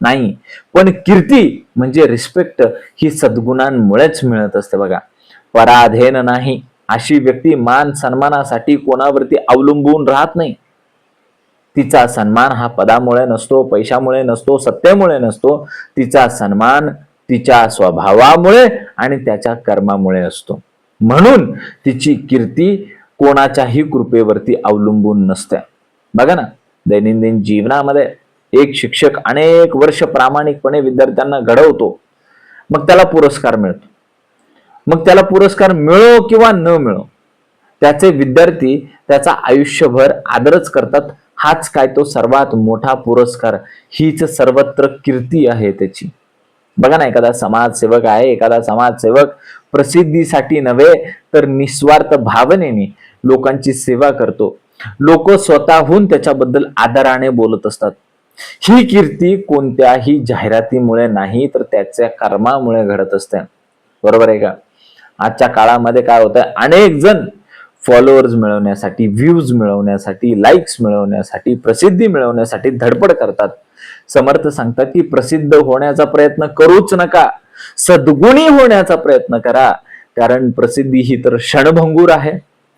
नाही. पण कीर्ती म्हणजे रिस्पेक्ट ही सद्गुणांमुळेच मिळत असते बघा, पराधीन नाही. अशी व्यक्ती मान सन्मानासाठी कोणावरती अवलंबून राहत नाही. तिचा सन्मान हा पदामुळे नसतो, पैशामुळे नसतो, सत्तेमुळे नसतो. तिचा सन्मान तिच्या स्वभावामुळे आणि त्याच्या कर्मामुळे असतो. म्हणून तिची कीर्ती कोणाच्याही कृपेवरती अवलंबून नसते. बघा ना, दैनंदिन जीवनामध्ये एक शिक्षक अनेक वर्ष प्रामाणिकपणे विद्यार्थ्यांना घडवतो, मग त्याला पुरस्कार मिळतो. मग त्याला पुरस्कार मिळो किंवा न मिळो, त्याचे विद्यार्थी त्याचा आयुष्यभर आदरच करतात. हाच काय तो सर्वात मोठा पुरस्कार, हीच सर्वत्र कीर्ती आहे त्याची. बघा ना, एखादा समाजसेवक आहे, एखादा समाजसेवक प्रसिद्धीसाठी नव्हे तर निस्वार्थ भावनेने लोकांची सेवा करतो, लोक स्वतःहून त्याच्याबद्दल आदराने बोलत असतात. ही कीर्ती कोणत्याही जाहिरातीमुळे नाही तर त्याच्या कर्मामुळे घडत असते. बरोबर आहे का? आजच्या काळामध्ये काय होतं, अनेक जण फॉलोअर्स मिळवण्यासाठी, व्ह्यूज मिळवण्यासाठी, लाईक्स मिळवण्यासाठी, प्रसिद्धी मिळवण्यासाठी धडपड करतात. समर्थ सांगतात की प्रसिद्ध होण्याचा प्रयत्न करूच नका, सद्गुणी होण्याचा प्रयत्न करा. कारण प्रसिद्धी ही तर क्षणभंगूर आहे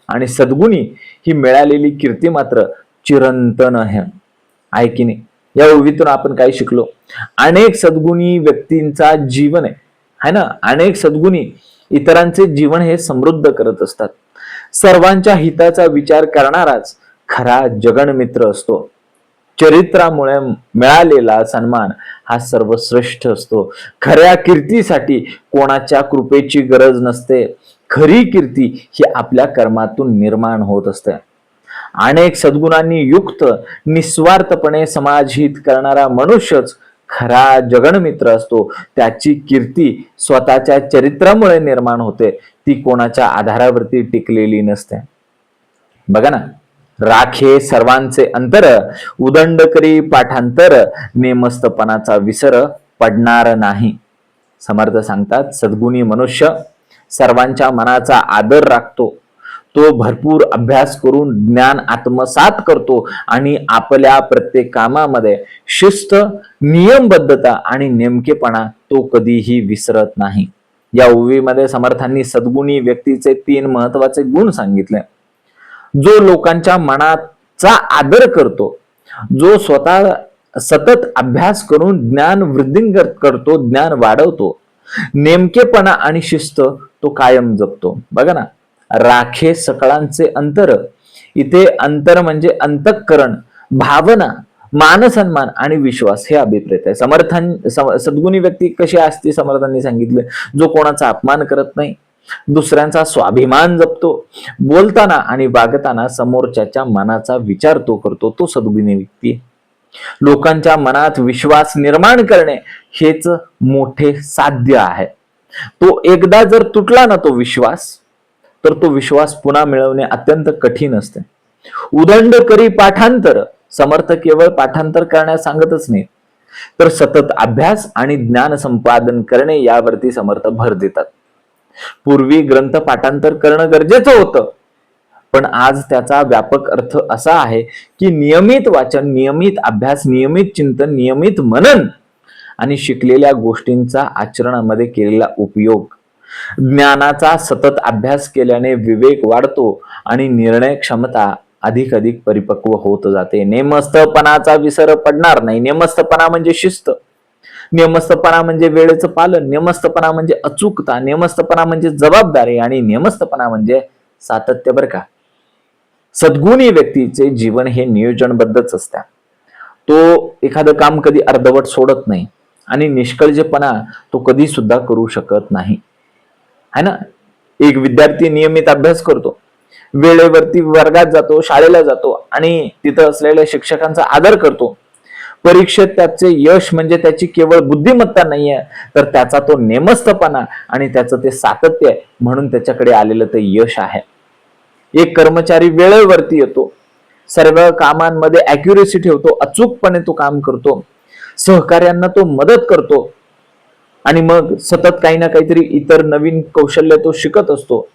आणि सद्गुणी ही मिळालेली कीर्ती मात्र चिरंतन आहे की नाही? या ओळीतून आपण काय शिकलो? अनेक सद्गुणी व्यक्तींचा जीवन आहे ना, अनेक सद्गुणी इतरांचे जीवन हे समृद्ध करत असतात. सर्वांच्या हिताचा विचार करणाराच खरा जगणमित्र असतो. चरित्रामुळे मिळालेला सन्मान हा सर्वश्रेष्ठ असतो. खऱ्या कीर्तीसाठी कोणाच्या कृपेची गरज नसते. खरी कीर्ती ही आपल्या कर्मातून निर्माण होत असते. अनेक सद्गुणांनी युक्त निस्वार्थपणे समाजहित करणारा मनुष्यच खरा जगणमित्र असतो. त्याची कीर्ती स्वतःच्या चरित्रामुळे निर्माण होते, ती कोणाच्या आधारावरती टिकलेली नसते. बघा ना, राखे सर्वांचे अंतर, उदंड करी पाठांतर, नेमस्तपणाचा विसर पडणार नाही. समर्थ सांगतात, सद्गुणी मनुष्य सर्वांच्या मनाचा आदर राखतो. तो भरपूर अभ्यास करून ज्ञान आत्मसात करतो आणि आपल्या प्रत्येक कामामध्ये शिस्त, नियमबद्धता आणि नेमकेपणा तो कधीही विसरत नाही. या ओवीमध्ये समर्थांनी सद्गुणी व्यक्तीचे 3 महत्वाचे गुण सांगितले. जो लोकांच्या मनाचा आदर करतो, जो स्वतः सतत अभ्यास करून ज्ञान वृद्धी करतो, ज्ञान वाढवतो, नेमकेपणा आणि शिस्त तो कायम जपतो. बघा ना, राखे सकळांचे अंतर, इथे अंतर म्हणजे अंतःकरण, भावना, मानसन्मान आणि विश्वास हे अभिप्रेत आहे. सद्गुणी व्यक्ती कशी असते समर्थांनी सांगितले, जो कोणाचा अपमान करत नाही, दुसऱ्यांचा स्वाभिमान जपतो, बोलताना आणि वागताना समोरच्याच्या मनाचा विचार तो करतो, तो सद्गुणी व्यक्ती. लोकांच्या मनात विश्वास निर्माण करणे हेच मोठे साध्य आहे. तो एकदा जर तुटला ना तो विश्वास, तर तो विश्वास पुन्हा मिळवणे अत्यंत कठीण असते. उदंड करी पाठांतर, समर्थ केवळ पाठांतर करण्यास सांगतच नाही, तर सतत अभ्यास आणि ज्ञान संपादन करणे यावरती समर्थ भर देतात. पूर्वी ग्रंथ पाठांतर करणं गरजेचं होतं, पण आज त्याचा व्यापक अर्थ असा आहे की नियमित वाचन, नियमित अभ्यास, नियमित चिंतन, नियमित मनन आणि शिकलेल्या गोष्टींचा आचरणामध्ये केलेला उपयोग. ज्ञानाचा सतत अभ्यास केल्याने विवेक वाढतो आणि निर्णय क्षमता अधिक परिपक्व होत जाते. नेमस्तपणाचा विसर पडणार नाही. नेमस्तपणा म्हणजे शिस्त, नेमस्तपणा म्हणजे वेळेचं पालन, नेमस्तपणा म्हणजे अचूकता, नेमस्तपणा म्हणजे जबाबदारी आणि नेमस्तपणा म्हणजे सातत्य. बरं का, सद्गुणी व्यक्तीचे जीवन हे नियोजनबद्धच असते. तो एखादं काम कधी अर्धवट सोडत नाही आणि निष्काळजीपणा तो कधी सुद्धा करू शकत नाही, है ना. एक विद्यार्थी नियमित अभ्यास करतो, वेळेवरती वर्गात जातो, शाळेला जातो आणि तिथं असलेल्या शिक्षकांचा आदर करतो. परीक्षेत त्याचे यश म्हणजे त्याची केवळ बुद्धिमत्ता नाहीये, तर त्याचा तो नेमस्तपणा आणि त्याचं ते सातत्य आहे, म्हणून त्याच्याकडे आलेलं ते यश आहे. एक कर्मचारी वेळेवरती येतो, सर्व कामांमध्ये ॲक्युरेसी ठेवतो, अचूकपणे तो काम करतो, सहकार्यांना तो मदत करतो आणि मग सतत काही ना काहीतरी इतर नवीन कौशल्य तो शिकत असतो,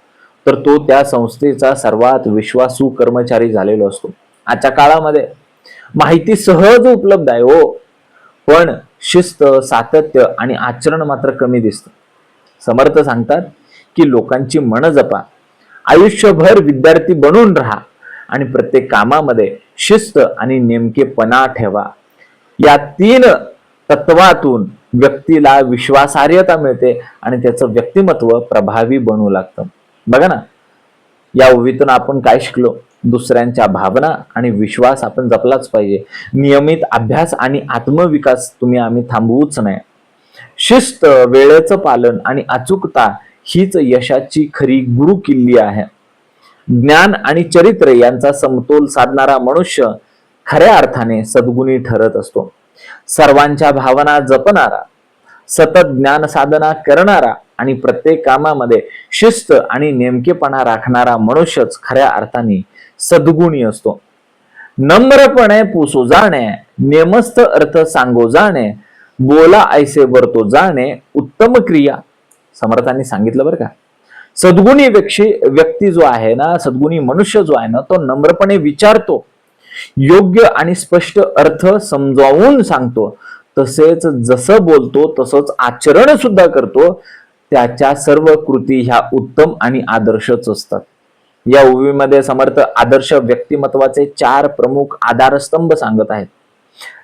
तर तो त्या संस्थेचा सर्वात विश्वासू कर्मचारी झालेला असतो. आजच्या काळामध्ये माहिती सहज उपलब्ध आहे हो, पण शिस्त, सातत्य आणि आचरण मात्र कमी दिसतं. समर्थ सांगतात की लोकांची मन जपा, आयुष्यभर विद्यार्थी बनून राहा आणि प्रत्येक कामामध्ये शिस्त आणि नेमकेपणा ठेवा. या 3 तत्वातून व्यक्तीला विश्वासार्हता मिळते आणि त्याचं व्यक्तिमत्व प्रभावी बनू लागतं. बघा ना, या ओवीतून आपण काय शिकलो? दुसऱ्यांच्या भावना आणि विश्वास आपण जपलाच पाहिजे. नियमित अभ्यास आणि आत्मविकास आम्ही थांबवूच नाही. शिस्त, वेळेचं पालन आणि अचूकता हीच यशाची खरी गुरु किल्ली आहे. ज्ञान आणि चरित्र यांचा समतोल साधणारा मनुष्य खऱ्या अर्थाने सद्गुणी ठरत असतो. सर्वांच्या भावना जपणारा, सतत ज्ञान साधना करणारा आणि प्रत्येक कामामध्ये शिस्त आणि नेमकेपणा राखणारा मनुष्यच खऱ्या अर्थाने सद्गुणी असतो. नम्रपणे पुसो जाणे, नेमस्त अर्थ सांगो जाणे, बोला ऐसे वर्तो जाणे, उत्तम क्रिया. समर्थांनी सांगितलं बरं का. सद्गुणी व्यक्ती जो आहे ना, सद्गुणी मनुष्य जो आहे ना, तो नम्रपणे विचारतो, योग्य आणि स्पष्ट अर्थ समजावून सांगतो, तसेच जसं बोलतो तसंच आचरण सुद्धा करतो. त्याच्या सर्व कृती ह्या उत्तम आणि आदर्शच असतात. या ओवीमध्ये समर्थ आदर्श व्यक्तिमत्वाचे 4 प्रमुख आधारस्तंभ सांगत आहेत.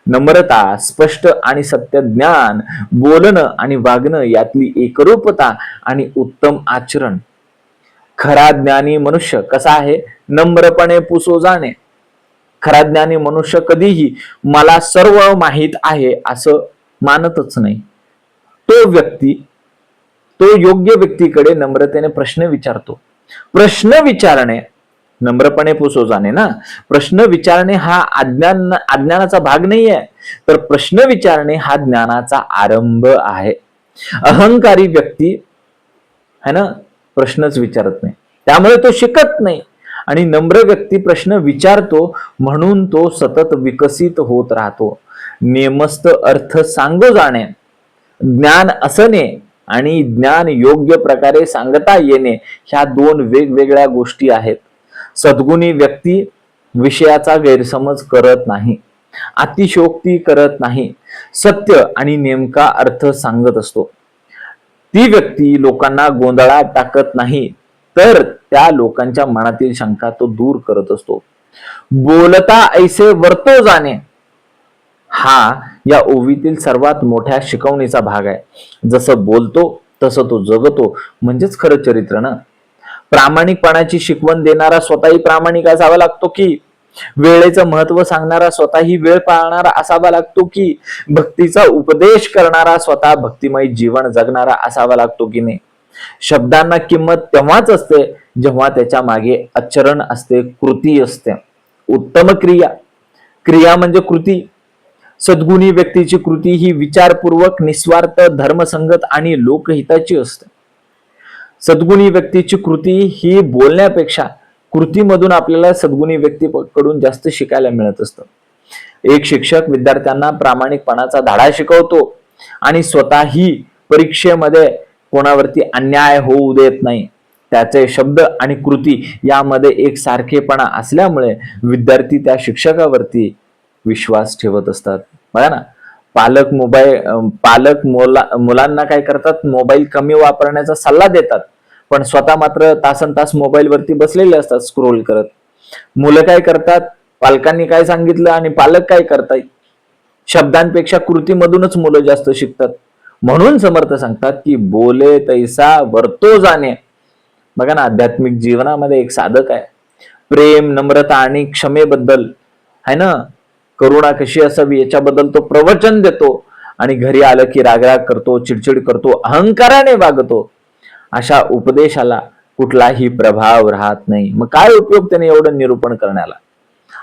नम्रता, स्पष्ट आणि सत्य ज्ञान, बोलणं आणि वागणं यातली एकरूपता आणि उत्तम आचरण. खरा ज्ञानी मनुष्य कसा आहे? नम्रपणे पुसो जाणे. खरा ज्ञानी मनुष्य कधीही मला सर्व माहित आहे असं मानतच नाही. तो योग्य व्यक्तीकडे नम्रतेने प्रश्न विचारतो. प्रश्न विचारणे, नम्रपणे पुसो जाणे ना, प्रश्न विचारणे हा अज्ञानाचा भाग नाही आहे, तर प्रश्न विचारणे हा ज्ञानाचा आरंभ आहे. अहंकारी व्यक्ती है ना, प्रश्नच विचारत नाही, त्यामुळे तो शिकत नाही. आणि नम्र व्यक्ती प्रश्न विचारतो, म्हणून तो सतत विकसित होत राहतो. नेमस्त अर्थ सांगो जाणे, ज्ञान असणे आणि ज्ञान योग्य प्रकारे सांगता येणे ह्या 2 वेगवेगळ्या गोष्टी आहेत. सद्गुणी व्यक्ती विषयाचा गैरसमज करत नाही, अतिशयोक्ती करत नाही, सत्य आणि नेमका अर्थ सांगत असतो. ती व्यक्ती लोकांना गोंधळात टाकत नाही, तर त्या लोकांच्या मनातील शंका तो दूर करत असतो. बोलता ऐसे वर्तो जाणे हा या ओवीतील सर्वात मोठ्या शिकवणीचा भाग आहे. जसं बोलतो तसं तो जगतो, म्हणजेच खरं चरित्र ना. प्रामाणिकपणाची शिकवण देणारा स्वतःही प्रामाणिक असावा लागतो की, वेळेचं महत्व सांगणारा स्वतःही वेळ पाळणारा असावा लागतो की, भक्तीचा उपदेश करणारा स्वतः भक्तिमय जीवन जगणारा असावा लागतो की नाही. शब्दांना किंमत तेव्हाच असते जेव्हा त्याच्या मागे आचरण असते, कृती असते. उत्तम क्रिया म्हणजे कृती. सद्गुणी व्यक्तीची कृती ही विचारपूर्वक, निस्वार्थ, धर्मसंगत आणि लोकहिताची असते. सद्गुणी व्यक्तीची कृती ही बोलण्यापेक्षा कृतीमधून आपल्याला सद्गुणी व्यक्तीकडून जास्त शिकायला मिळत असतं. एक शिक्षक विद्यार्थ्यांना प्रामाणिकपणाचा धडा शिकवतो आणि स्वतःही परीक्षेमध्ये कोणावरती अन्याय होऊ देत नाही. त्याचे शब्द आणि कृती यामध्ये एक सारखेपणा असल्यामुळे विद्यार्थी त्या शिक्षकावरती विश्वास ठेवत असतात. बघा ना, पालक मुलांना काय करतात, मोबाईल कमी वापरण्याचा सल्ला देतात, पण स्वतः मात्र तासन तास मोबाईल वरती बसलेले असतात स्क्रोल करत. मुलं काय करतात, पालकांनी काय सांगितलं आणि पालक काय करतात, शब्दांपेक्षा कृतीमधूनच मुलं जास्त शिकतात. म्हणून समर्थ सांगतात की बोले तैसा वर्तो जाणे. बघा ना, आध्यात्मिक जीवनामध्ये एक साधक आहे, प्रेम, नम्रता आणि क्षमेबद्दल है ना, करुणा कशी असावी याच्याबद्दल तो प्रवचन देतो, आणि घरी आलं की रागराग करतो, चिडचिड करतो, अहंकाराने वागतो. अशा उपदेशाला कुठलाही प्रभाव राहत नाही. मग काय उपयोग त्याने एवढं निरूपण करण्याला.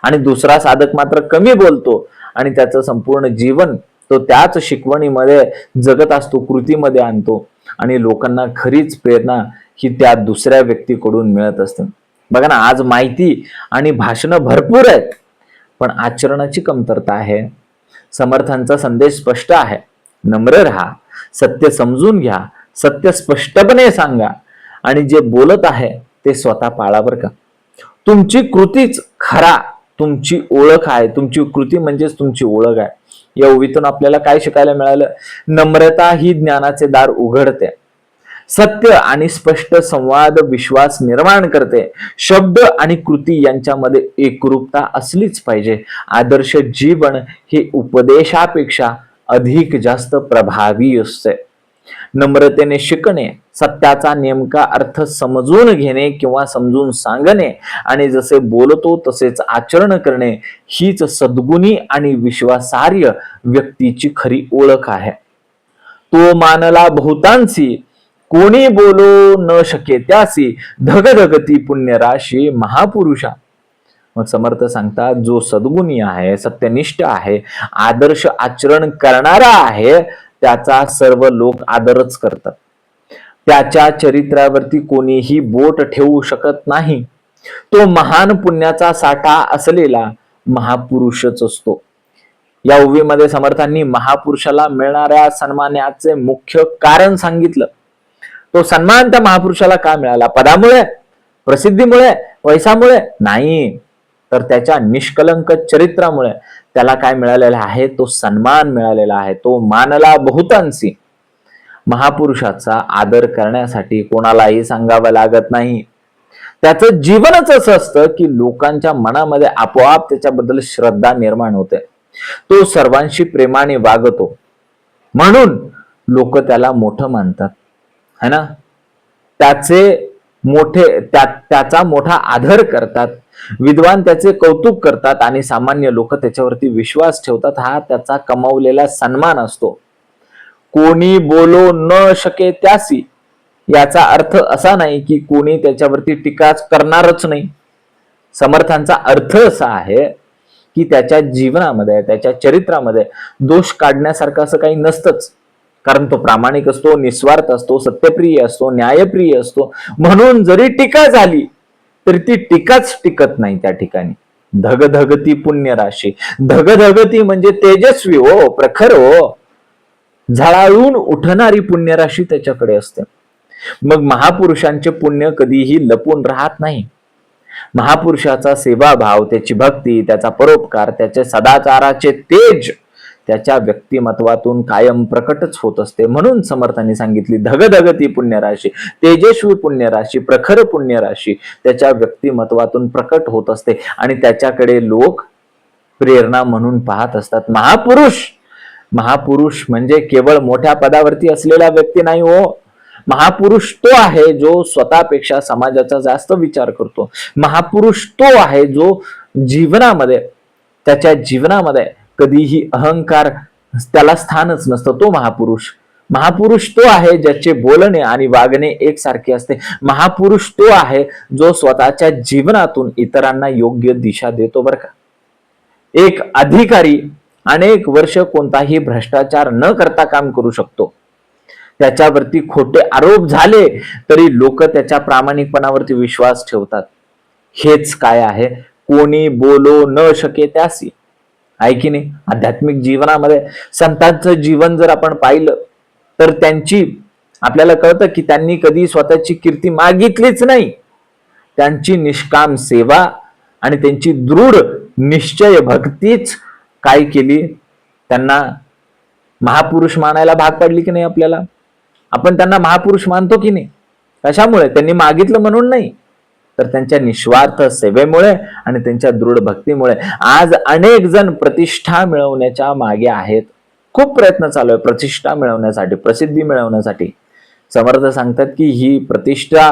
आणि दुसरा साधक मात्र कमी बोलतो आणि त्याचं संपूर्ण जीवन तो त्याच शिकवणीमध्ये जगत असतो, कृतीमध्ये आणतो, आणि लोकांना खरीच प्रेरणा ही त्या दुसऱ्या व्यक्तीकडून मिळत असते. बघा ना, आज माहिती आणि भाषणं भरपूर आहेत, पण आचरणाची कमतरता आहे. समर्थांचा संदेश स्पष्ट आहे, नम्र राहा, सत्य समजून घ्या, सत्य स्पष्टपणे सांगा, आणि जे बोलत आहे ते स्वतः पाळा बरं का. तुमची कृतीच खरा तुमची ओळख आहे. तुमची कृती म्हणजेच तुमची ओळख आहे. या ओवीतून आपल्याला काय शिकायला मिळालं? नम्रता ही ज्ञानाचे दार उघडते. सत्य आणि स्पष्ट संवाद विश्वास निर्माण करते. शब्द आणि कृती यांच्यामध्ये एकरूपता असलीच पाहिजे. आदर्श जीवन हे उपदेशापेक्षा अधिक जास्त प्रभावी असते. नम्रतेने शिकणे, सत्याचा नेमका अर्थ समजून घेणे किंवा समजून सांगणे, आणि जसे बोलतो तसेच आचरण करणे हीच सद्गुणी आणि विश्वासार्ह व्यक्तीची खरी ओळख आहे. तो मानला बहुतांशी, कोणी बोलो न शके त्यासी, धगधगती पुण्यराशी महापुरुषा. मग समर्थ सांगतात, जो सद्गुणी आहे, सत्यनिष्ठ आहे, आदर्श आचरण करणारा आहे, त्याचा सर्व लोक आदरच करतात. त्याच्या चरित्रावरती कोणीही बोट ठेवू शकत नाही. तो महान पुण्याचा साठा असलेला महापुरुषच असतो. या ओवीमध्ये समर्थांनी महापुरुषाला मिळणाऱ्या सन्मानाचे मुख्य कारण सांगितलं. तो सन्मान त्या महापुरुषाला का मिळाला? पदामुळे, प्रसिद्धीमुळे, पैशामुळे नाही, तर त्याच्या निष्कलंक चरित्रामुळे त्याला काय मिळालेला आहे? तो सन्मान मिळालेला आहे. तो मानला बहुतांशी. महापुरुषाचा आदर करण्यासाठी कोणालाही सांगावं लागत नाही. त्याचं जीवनच असं असतं की लोकांच्या मनामध्ये आपोआप त्याच्याबद्दल श्रद्धा निर्माण होते. तो सर्वांशी प्रेमाने वागतो म्हणून लोक त्याला मोठं मानतात, है ना. त्याचा मोठा आदर करतात. विद्वान त्याचे कौतुक करतात आणि सामान्य लोक त्याच्यावरती विश्वास ठेवतात. हा त्याचा कमावलेला सन्मान असतो. कोणी बोलो न शके त्यासी, याचा अर्थ असा नाही की कोणी त्याच्यावरती टीकाच करणारच नाही. समर्थांचा अर्थ असा आहे की त्याच्या जीवनामध्ये, त्याच्या चरित्रामध्ये दोष काढण्यासारखं असं काही नसतंच. कारण तो प्रामाणिक असतो, निस्वार्थ असतो, सत्यप्रिय असतो, न्यायप्रिय असतो. म्हणून जरी टीका झाली तरी ती टीकाच टिकत नाही त्या ठिकाणी. धगधगती पुण्य राशी, धगधगती म्हणजे तेजस्वी हो, प्रखर हो, झळाळून उठणारी पुण्यराशी त्याच्याकडे असते. मग महापुरुषांचे पुण्य कधीही लपून राहत नाही. महापुरुषाचा सेवाभाव, त्याची भक्ती, त्याचा परोपकार, त्याचे सदाचाराचे तेज त्याच्या व्यक्तिमत्वातून कायम प्रकटच होत असते. म्हणून समर्थांनी सांगितली धगधगती पुण्यराशी, तेजस्वी पुण्यराशी, प्रखर पुण्यराशी त्याच्या व्यक्तिमत्वातून प्रकट होत असते आणि त्याच्याकडे लोक प्रेरणा म्हणून पाहत असतात. महापुरुष म्हणजे केवळ मोठ्या पदावरती असलेला व्यक्ती नाही हो. महापुरुष तो आहे जो स्वतःपेक्षा समाजाचा जास्त विचार करतो. महापुरुष तो आहे जो त्याच्या जीवनामध्ये कधीही अहंकार त्याला स्थानच नसतं. तो महापुरुष तो आहे ज्याचे बोलणे आणि वागणे एकसारखे असते. महापुरुष तो आहे जो स्वतःच्या जीवनातून इतरांना योग्य दिशा देतो. बरं का, एक अधिकारी अनेक वर्ष कोणताही भ्रष्टाचार न करता काम करू शकतो. त्याच्यावरती खोटे आरोप झाले तरी लोक त्याच्या प्रामाणिकपणावरती विश्वास ठेवतात. हेच काय आहे? कोणी बोलो न शके त्यासी, आहे की नाही. आध्यात्मिक जीवनामध्ये संतांचं जीवन जर आपण पाहिलं तर आपल्याला कळतं की त्यांनी कधी स्वतःची कीर्ती मागितलीच नाही. त्यांची निष्काम सेवा आणि त्यांची दृढ निश्चय भक्तीच काय केली, त्यांना महापुरुष मानायला भाग पाडली की नाही. आपण त्यांना महापुरुष मानतो की नाही? कशामुळे? त्यांनी मागितलं म्हणून नाही, तर त्यांच्या निस्वार्थ सेवेमुळे आणि त्यांच्या दृढ भक्तीमुळे. आज अनेक जण प्रतिष्ठा मिळवण्याच्या मागे आहेत. खूप प्रयत्न चालू आहे प्रतिष्ठा मिळवण्यासाठी, प्रसिद्धी मिळवण्यासाठी. समर्थ सांगतात की ही प्रतिष्ठा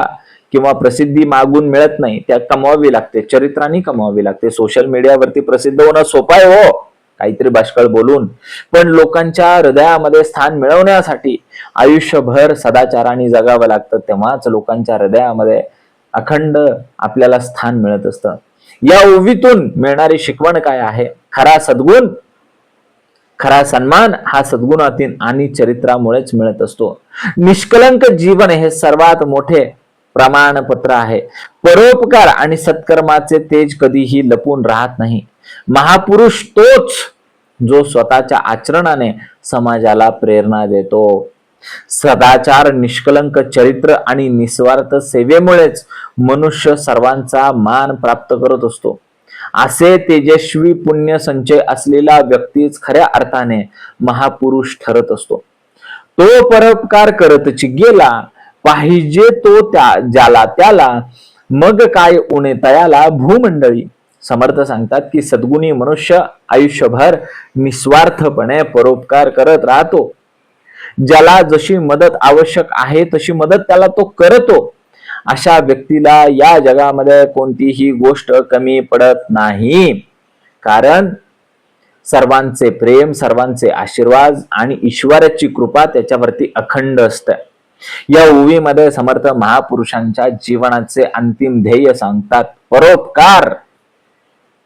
किंवा प्रसिद्धी मागून मिळत नाही, त्या कमवावी लागते, चरित्रांनी कमवावी लागते. सोशल मीडियावरती प्रसिद्ध होणं सोपं आहे हो, काहीतरी बाष्कळ बोलून. पण लोकांच्या हृदयामध्ये स्थान मिळवण्यासाठी आयुष्यभर सदाचाराने जगावं लागतं. तेव्हाच लोकांच्या हृदयामध्ये अखंड आपल्याला स्थान मिळत असतं. या ओवीतून मिळणारी शिकवण काय आहे? खरा सद्गुण, खरा सन्मान हा सद्गुणातून आणि चरित्रामुळेच मिळत असतो. निष्कलंक जीवन हे सर्वात मोठे प्रमाणपत्र आहे. परोपकार आणि सत्कर्माचे तेज कधीही लपून राहत नाही. महापुरुष तोच जो स्वतःच्या आचरणाने समाजाला प्रेरणा देतो. सदाचार, निष्कलंक चरित्र आणि निस्वार्थ सेवेमुळेच मनुष्य सर्वांचा मान प्राप्त करत असतो. असे तेजस्वी पुण्य संचय असलेला व्यक्तीच खऱ्या अर्थाने महापुरुष ठरत असतो. तो परोपकार करतच गेला पाहिजे तो ज्याला त्याला, मग काय उणे तयाला भूमंडळी. समर्थ सांगतात की सद्गुणी मनुष्य आयुष्यभर निस्वार्थपणे परोपकार करत राहतो. ज्याला जशी मदत आवश्यक आहे तशी मदत त्याला तो करतो. अशा व्यक्तीला या जगामध्ये कोणतीही गोष्ट कमी पडत नाही. कारण सर्वांचे प्रेम, सर्वांचे आशीर्वाद आणि ईश्वराची कृपा त्याच्यावरती अखंड असते. या ओवीमध्ये समर्थ महापुरुषांच्या जीवनाचे अंतिम ध्येय सांगतात, परोपकार.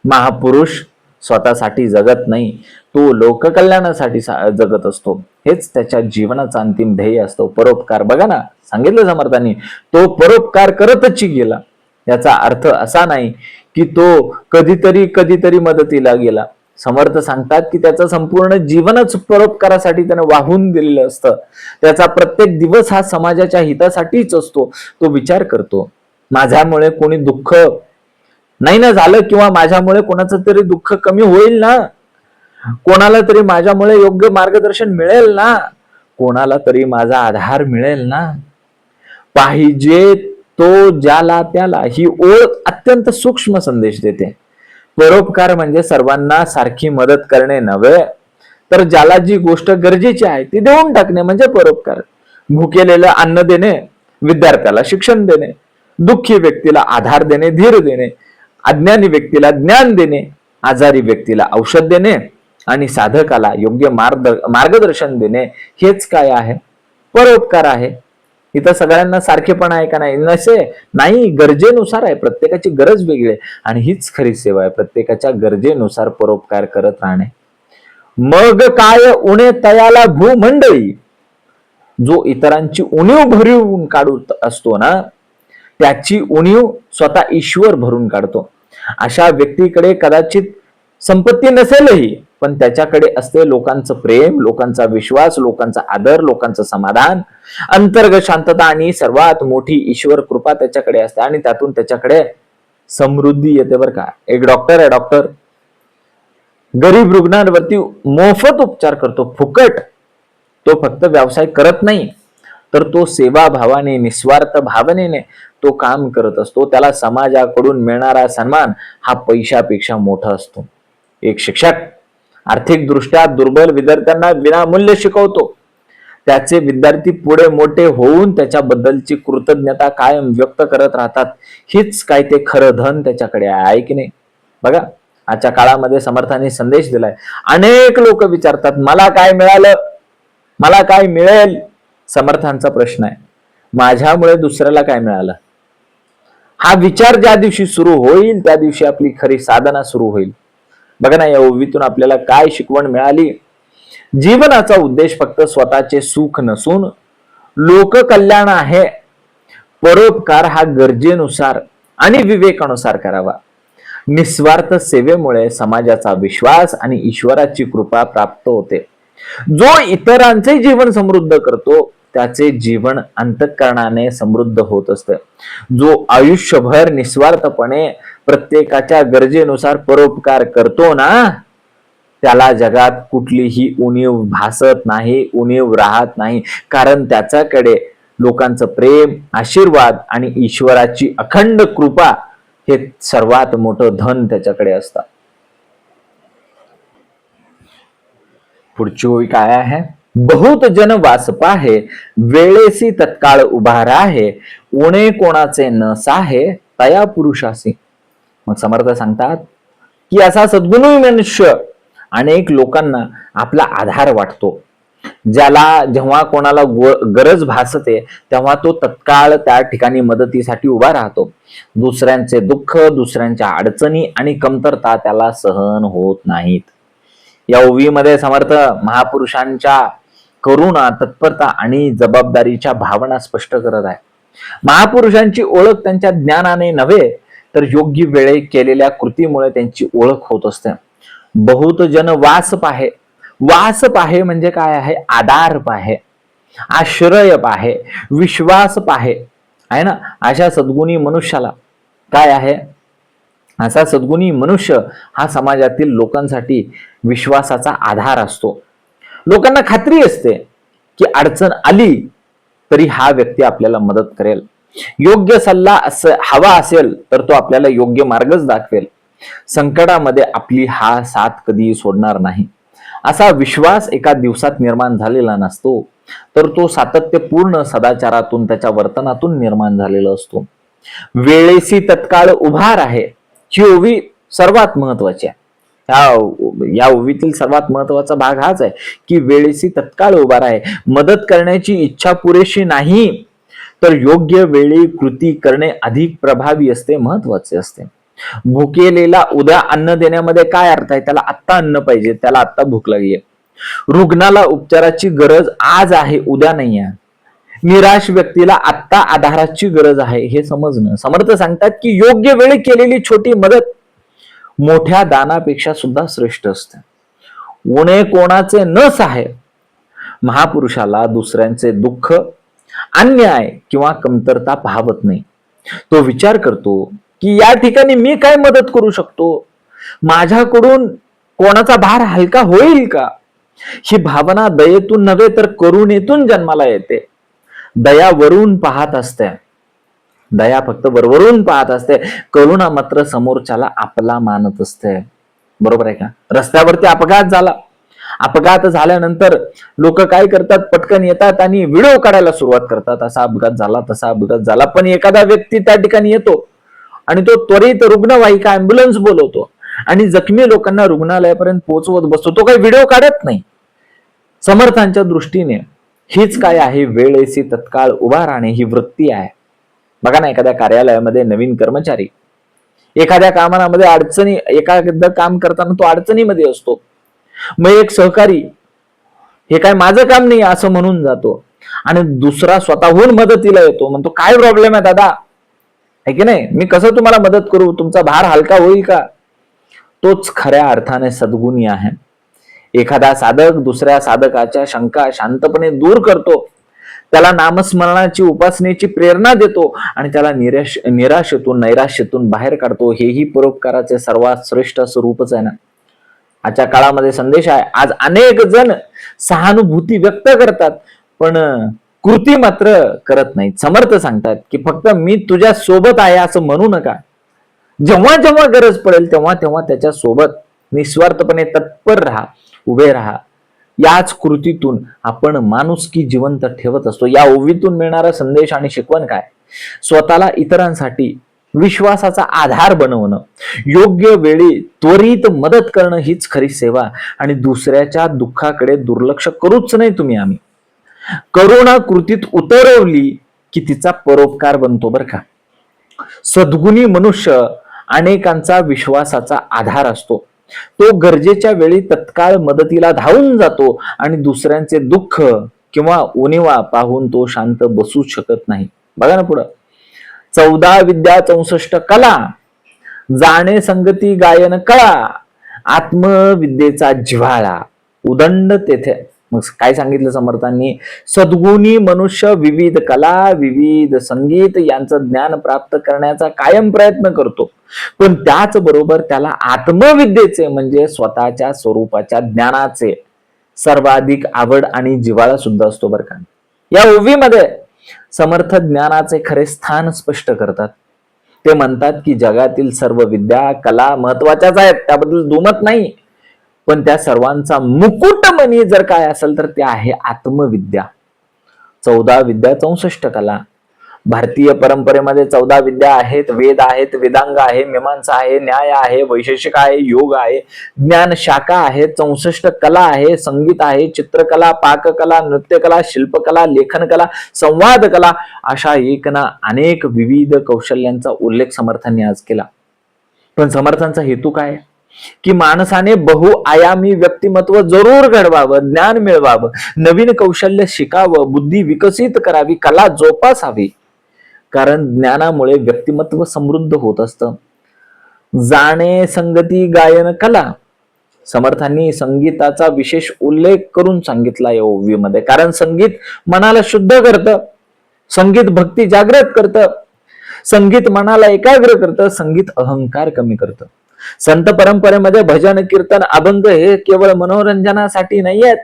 महापुरुष स्वतःसाठी जगत नाही, तो लोककल्याणासाठी जगत असतो. हेच त्याच्या जीवनाचा अंतिम ध्येय असतो, परोपकार. बघा ना, सांगितलं समर्थांनी, तो परोपकार करतच गेला. याचा अर्थ असा नाही की तो कधीतरी कधीतरी मदतीला गेला. समर्थ सांगतात की त्याचं संपूर्ण जीवनच परोपकारासाठी त्यानं वाहून दिलेलं असतं. त्याचा प्रत्येक दिवस हा समाजाच्या हितासाठीच असतो. तो विचार करतो, माझ्यामुळे कोणी दुःख नाही ना झालं, किंवा माझ्यामुळे कोणाचं तरी दुःख कमी होईल ना, कोणाला तरी माझ्यामुळे योग्य मार्गदर्शन मिळेल ना, कोणाला तरी माझा आधार मिळेल ना. पाहिजे तो ज्याला त्याला ही ओळ अत्यंत सूक्ष्म संदेश देते. परोपकार म्हणजे सर्वांना सारखी मदत करणे नव्हे, तर ज्याला जी गोष्ट गरजेची आहे ती देऊन टाकणे म्हणजे परोपकार. भुकेलेलं अन्न देणे, विद्यार्थ्याला शिक्षण देणे, दुःखी व्यक्तीला आधार देणे, धीर देणे, अज्ञानी व्यक्तीला ज्ञान देणे, आजारी व्यक्तीला औषध देणे आणि साधकाला योग्य मार्गदर्शन देणे, हेच काय आहे? परोपकार आहे. इथं सगळ्यांना सारखेपणा आहे का नाही? नसे नाही, गरजेनुसार आहे. प्रत्येकाची गरज वेगळी आहे आणि हीच खरी सेवा आहे, प्रत्येकाच्या गरजेनुसार परोपकार करत राहणे. मग काय उणे तयाला भूमंडळी. जो इतरांची उणीव भरून काढत असतो ना, त्याची उणीव स्वतः ईश्वर भरून काढतो. अशा व्यक्तीकडे कदाचित संपत्ती नसेलही, पण त्याच्याकडे असते लोकांचं प्रेम, लोकांचा विश्वास, लोकांचा आदर, लोकांचं समाधान, अंतर्गत शांतता आणि सर्वात मोठी ईश्वर कृपा त्याच्याकडे असते आणि त्यातून त्याच्याकडे समृद्धी येते. बरं का, एक डॉक्टर आहे, डॉक्टर गरीब रुग्णांवरती मोफत उपचार करतो, फुकट. तो फक्त व्यवसाय करत नाही, तर तो सेवा भावाने, निस्वार्थ भावनेने तो काम करत असतो. त्याला समाजाकडून मिळणारा सन्मान हा पैशापेक्षा मोठा असतो. एक शिक्षक आर्थिक दृष्ट्या दुर्बल विद्यार्थ्यांना विनामूल्य शिकवतो. त्याचे विद्यार्थी पुढे मोठे होऊन त्याच्याबद्दलची कृतज्ञता कायम व्यक्त करत राहतात. हीच काय ते खरं धन त्याच्याकडे आहे की नाही? बघा, आजच्या काळामध्ये समर्थांनी संदेश दिलाय. अनेक लोक विचारतात, मला काय मिळालं, मला काय मिळेल? समर्थांचा प्रश्न आहे, माझ्यामुळे दुसऱ्याला काय मिळालं? हा विचार ज्या दिवशी सुरू होईल त्या दिवशी आपली खरी साधना सुरू होईल. बघा ना, या ओवीतून आपल्याला काय शिकवण मिळाली? जीवनाचा उद्देश फक्त स्वतःचे सुख नसून लोककल्याण आहे. परोपकार हा गरजेनुसार आणि विवेकानुसार करावा. निस्वार्थ सेवेमुळे समाजाचा विश्वास आणि ईश्वराची कृपा प्राप्त होते. जो इतरांचे जीवन समृद्ध करतो त्याचे जीवन अंतःकरणाने समृद्ध होत असते. जो आयुष्यभर निस्वार्थपणे प्रत्येकाच्या गरजेनुसार परोपकार करतो ना, त्याला जगात कुठलीही उणीव भासत नाही, उणीव राहत नाही. कारण त्याच्याकडे लोकांचं प्रेम, आशीर्वाद आणि ईश्वराची अखंड कृपा हे सर्वात मोठं धन त्याच्याकडे असतं. पुढची ओवी काय आहे? बहुत जन वास पाहे, वेळेसी तत्काळ उभा राहे, उणे कोणाचे न साहे, तया पुरुषासी. मग समर्थ सांगतात की असा सद्गुणी मनुष्य अनेक लोकांना आपला आधार वाटतो. ज्याला जेव्हा कोणाला गरज भासते तेव्हा तो तत्काळ त्या ठिकाणी मदतीसाठी उभा राहतो. दुसऱ्यांचे दुःख, दुसऱ्यांच्या अडचणी आणि कमतरता त्याला सहन होत नाहीत. या ओवीमध्ये समर्थ महापुरुषांच्या करुणा, तत्परता आणि जबाबदारीच्या भावना स्पष्ट करत आहे. महापुरुषांची ओळख त्यांच्या ज्ञानाने नव्हे, तर योग्य वेळे केलेल्या कृतीमुळे त्यांची ओळख होत असते. बहुत जन वास पाहे. वास पाहे म्हणजे काय आहे? आधार पाहे, आश्रय पाहे, विश्वास पाहे, आहे ना. अशा सद्गुणी मनुष्याला काय आहे? असा सद्गुणी मनुष्य हा समाजातील लोकांसाठी विश्वासाचा आधार असतो. लोकांना खात्री असते की अडचण आली तरी हा व्यक्ती आपल्याला मदत करेल. योग्य सल्ला हवा असेल तर तो आपल्याला योग्य मार्गच दाखवेल. संकटामध्ये आपली हा साथ कधी सोडणार नाही. असा विश्वास एका दिवसात निर्माण झालेला नसतो, तर तो सातत्यपूर्ण सदाचारातून, त्याच्या वर्तनातून निर्माण झालेला असतो. वेळेसी तत्काळ उभा आहे ही ओवी सर्वात महत्वाची आहे. या ओवीतील सर्वात महत्वाचा भाग हाच आहे की वेळेसी तत्काळ उभा आहे. मदत करण्याची इच्छा पुरेशी नाही, तर योग्य वेळी कृती करणे अधिक प्रभावी असते, महत्वाचे असते. भुकेलेला उद्या अन्न देण्यामध्ये काय अर्थ आहे? त्याला आत्ता अन्न पाहिजे, त्याला आत्ता भूक लागली. रुग्णाला उपचाराची गरज आज आहे, उद्या नाही आहे. निराश व्यक्तीला आत्ता आधाराची गरज आहे हे समजणं. समर्थ सांगतात की योग्य वेळी केलेली छोटी मदत मोठ्या दानापेक्षा सुद्धा श्रेष्ठ असते. उणे कोणाचे न सहाय महापुरुषाला दुसऱ्यांचे दुःख, अन्याय किंवा कमतरता पाहवत नाही. तो विचार करतो की या ठिकाणी मी काय मदत करू शकतो, माझ्याकडून कोणाचा भार हलका होईल का. ही भावना दयेतून नव्हे तर करुणेतून जन्माला येते. दया वरून पाहत असते, दया फक्त वरवरून पाहत असते, करुणा मात्र समोरच्याला आपला मानत असते. बरोबर आहे का. रस्त्यावरती अपघात झाला, अपघात झाल्यानंतर लोक काय करतात, पटकन येतात आणि व्हिडिओ काढायला सुरुवात करतात, असा अपघात झाला, तसा अपघात झाला. पण एखादा व्यक्ती त्या ठिकाणी येतो आणि तो त्वरित रुग्णवाहिका अँब्युलन्स बोलवतो आणि जखमी लोकांना रुग्णालयापर्यंत पोहोचवत बसतो. तो काही व्हिडिओ काढत नाही. समर्थांच्या दृष्टीने हीच काय आहे, वेळेसी तत्काळ उभा राहणे ही वृत्ती आहे. बघा ना, एखाद्या कार्यालयामध्ये नवीन कर्मचारी एखाद्या कामामध्ये अडचणी, एखादं काम करताना तो अडचणीमध्ये असतो. मग एक सहकारी हे काय माझं काम नाही असं म्हणून जातो आणि दुसरा स्वतःहून मदतीला येतो. म्हणतो काय प्रॉब्लेम आहे दादा, आहे की नाही, मी कसं तुम्हाला मदत करू, तुमचा भार हलका होईल का. तोच खऱ्या अर्थाने सद्गुणी आहे. एखादा साधक दुसऱ्या साधकाच्या शंका शांतपणे दूर करतो, त्याला नामस्मरणाची उपासनेची प्रेरणा देतो आणि त्याला निराशेतून नैराश्यातून बाहेर काढतो. हेही परोपकाराचे सर्वात श्रेष्ठ स्वरूपच आहे ना. आजच्या काळामध्ये संदेश आहे, आज अनेक जण सहानुभूती व्यक्त करतात पण कृती मात्र करत नाहीत. समर्थ सांगतात की फक्त मी तुझ्या सोबत आहे असं म्हणू नका. जेव्हा जेव्हा गरज पडेल तेव्हा तेव्हा त्याच्या सोबत निस्वार्थपणे तत्पर राहा, उभे राहा. याच कृतीतून आपण माणुसकी जिवंत ठेवत असतो. या ओवीतून मिळणारा संदेश आणि शिकवण काय, स्वतःला इतरांसाठी विश्वासाचा आधार बनवणं, योग्य वेळी त्वरित मदत करणं हीच खरी सेवा. आणि दुसऱ्याच्या दुःखाकडे दुर्लक्ष करूच नाही तुम्ही. आम्ही करुणा कृतीत उतरवली की तिचा परोपकार बनतो बरं का. सद्गुणी मनुष्य अनेकांचा विश्वासाचा आधार असतो. तो गरजेच्या वेळी तत्काळ मदतीला धावून जातो आणि दुसऱ्यांचे दुःख किंवा उणिवा पाहून तो शांत बसू शकत नाही. बघा ना पुढं, 14 विद्या 64 कला, जाणे संगती गायन कळा, आत्मविद्येचा जिव्हाळा उदंड तेथे. मग काय सांगितलं समर्थांनी, सद्गुणी मनुष्य विविध कला विविध संगीत यांचं ज्ञान प्राप्त करण्याचा कायम प्रयत्न करतो, पण त्याचबरोबर त्याला आत्मविद्येचे म्हणजे स्वतःच्या स्वरूपाच्या ज्ञानाचे सर्वाधिक आवड आणि जिव्हाळा सुद्धा असतो बरं का. या ओवीमध्ये समर्थ ज्ञानाचे खरे स्थान स्पष्ट करतात. ते म्हणतात की जगातील सर्व विद्या कला महत्वाच्याच आहेत, त्याबद्दल दुमत नाही, पण त्या सर्वांचा मुकुटमणी जर काय असेल तर ते आहे आत्मविद्या. 14 विद्या 64 कला. भारतीय परंपरेमध्ये 14 विद्या आहेत. वेद आहेत, वेदांग आहे, मीमांसा आहे, न्याय आहे, वैशेषिक आहे, योग आहे, ज्ञान शाखा आहे, 64 कला आहे, संगीत आहे, चित्रकला, पाककला, नृत्यकला, शिल्पकला, लेखनकला, संवाद कला, अशा एक ना अनेक विविध कौशल्यांचा उल्लेख समर्थांनी आज केला. पण समर्थांचा हेतू काय, की माणसाने बहुआयामी व्यक्तिमत्व जरूर घडवावं, ज्ञान मिळवावं, नवीन कौशल्य शिकावं, बुद्धी विकसित करावी, कला जोपासावी. कारण ज्ञानामुळे व्यक्तिमत्व समृद्ध होत असतं. जाणे संगती गायन कला. समर्थांनी संगीताचा विशेष उल्लेख करून सांगितला या ओवीमध्ये. कारण संगीत मनाला शुद्ध करतं, संगीत भक्ती जागृत करतं, संगीत मनाला एकाग्र करतं, संगीत अहंकार कमी करतं. संत परंपरेमध्ये भजन कीर्तन अभंग हे केवळ मनोरंजनासाठी नाही आहेत,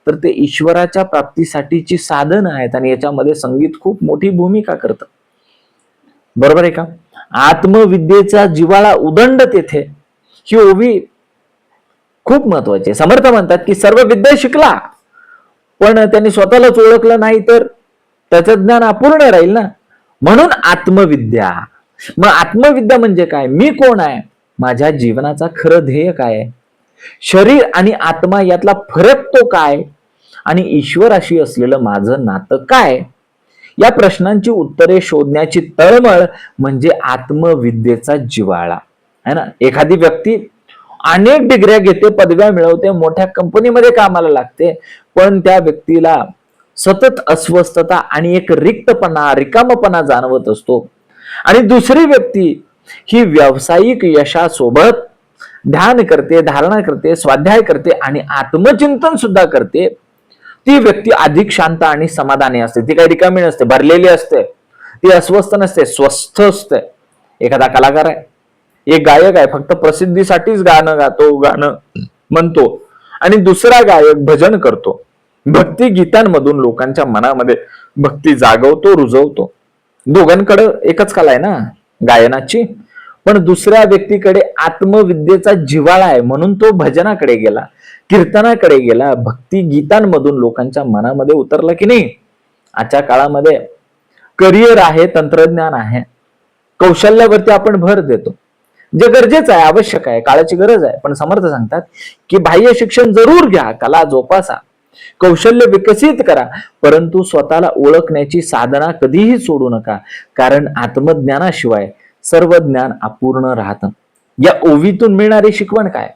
तर ते ईश्वराच्या प्राप्तीसाठीची साधन आहेत आणि याच्यामध्ये संगीत खूप मोठी भूमिका करतं. बरोबर आहे का. आत्मविद्येचा जिव्हाळा उदंड तेथे, ही ओवी खूप महत्वाची आहे. समर्थ म्हणतात की सर्व विद्या शिकला पण त्यांनी स्वतःलाच ओळखलं नाही तर त्याचं ज्ञान अपूर्ण राहील ना. म्हणून आत्मविद्या. मग आत्मविद्या म्हणजे काय, मी कोण आहे, माझ्या जीवनाचा खरं ध्येय काय आहे, शरीर आणि आत्मा यातला फरक तो काय, आणि ईश्वराशी असलेलं माझं नातं काय, या प्रश्नांची उत्तरे शोधण्याची तळमळ म्हणजे आत्मविद्येचा जिव्हाळा आहे ना. एखादी व्यक्ती अनेक डिग्र्या घेते, पदव्या मिळवते, मोठ्या कंपनीमध्ये कामाला लागते, पण त्या व्यक्तीला सतत अस्वस्थता आणि एक रिक्तपणा, रिकामपणा जाणवत असतो. आणि दुसरी व्यक्ती ही व्यावसायिक यशासोबत ध्यान करते, धारणा करते, स्वाध्याय करते आणि आत्मचिंतन सुद्धा करते. ती व्यक्ती अधिक शांत आणि समाधानी असते. ती काही रिकामी नसते, भरलेली असते. ती अस्वस्थ नसते, स्वस्थ असते. एखादा कलाकार आहे, एक गायक आहे, फक्त प्रसिद्धीसाठीच गाणं गातो, गाणं म्हणतो, आणि दुसरा गायक भजन करतो, भक्ती गीतांमधून लोकांच्या मनामध्ये भक्ती जागवतो, रुजवतो. दोघांकडे एकच कला आहे ना, गायनाची. पण दुसऱ्या व्यक्तीकडे आत्मविद्येचा जिव्हाळा आहे, म्हणून तो भजनाकडे गेला, कीर्तनाकडे गेला, भक्ती गीतांमधून लोकांच्या मनामध्ये उतरला की नाही. आजच्या काळामध्ये करिअर आहे, तंत्रज्ञान आहे, कौशल्यावरती आपण भर देतो, जे गरजेचं आहे, आवश्यक आहे, काळाची गरज आहे. पण समर्थ सांगतात की बाह्य शिक्षण जरूर घ्या, कला जोपासा, कौशल्य विकसित करा, परंतु स्वतःला ओळखण्याची साधना कधीही सोडू नका. कारण आत्मज्ञानाशिवाय सर्व ज्ञान अपूर्ण राहतं. या ओवीतून मिळणारी शिकवण काय?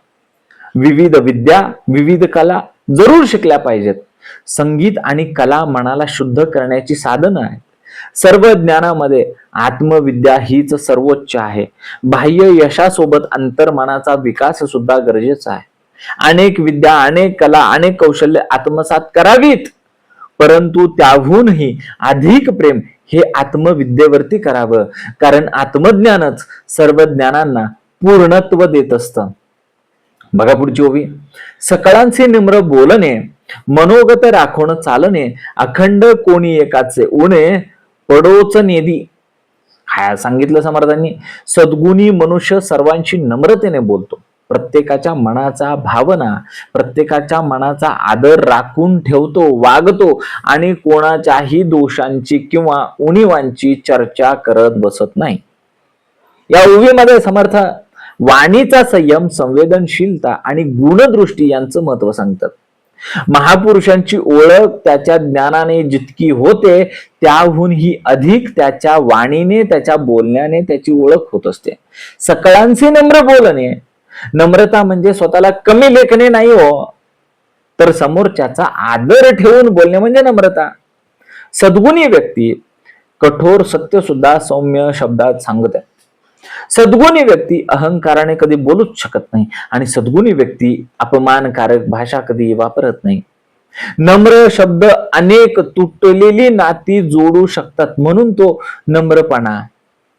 विविध विद्या, विविध कला जरूर शिकल्या पाहिजेत. संगीत आणि कला मनाला शुद्ध करण्याची साधनं आहेत. सर्व ज्ञानामध्ये आत्मविद्या हीच सर्वोच्च आहे. बाह्य यशासोबत अंतर्मनाचा विकास सुद्धा गरजेचा आहे. अनेक विद्या, अनेक कला, अनेक कौशल्य आत्मसात करावीत, परंतु त्याहूनही अधिक प्रेम हे आत्मविद्येवरती करावं. कारण आत्मज्ञानच सर्व ज्ञानांना पूर्णत्व देत असतं. बघा पुढची ओवी. सकळांचे निम्र बोलणे, मनोगत राखून चालणे, अखंड कोणी एकाचे उणे, पडोच नेदी. हा सांगितलं समर्थांनी. सद्गुणी मनुष्य सर्वांशी नम्रतेने बोलतो, प्रत्येकाच्या मनाचा भावना, प्रत्येकाच्या मनाचा आदर राखून ठेवतो, वागतो आणि कोणाच्याही दोषांची किंवा उणिवांची चर्चा करत बसत नाही. या ओवीमध्ये समर्थ वाणीचा संयम, संवेदनशीलता आणि गुणदृष्टी यांचं महत्व सांगतात. महापुरुषांची ओळख त्याच्या ज्ञानाने जितकी होते, त्याहूनही अधिक त्याच्या वाणीने, त्याच्या बोलण्याने त्याची ओळख होत असते. सकळांचे नम्र बोलणे, नम्रता म्हणजे स्वतःला कमी लेखणे नाही हो, तर समोरच्याचा आदर ठेवून बोलणे म्हणजे नम्रता. सद्गुणी व्यक्ती कठोर सत्य सुद्धा सौम्य शब्दात सांगत आहे. सद्गुणी व्यक्ती अहंकाराने कधी बोलूच शकत नाही आणि सद्गुणी व्यक्ती अपमानकारक भाषा कधी वापरत नाही. नम्र शब्द अनेक तुटलेली नाती जोडू शकतात, म्हणून तो नम्रपणा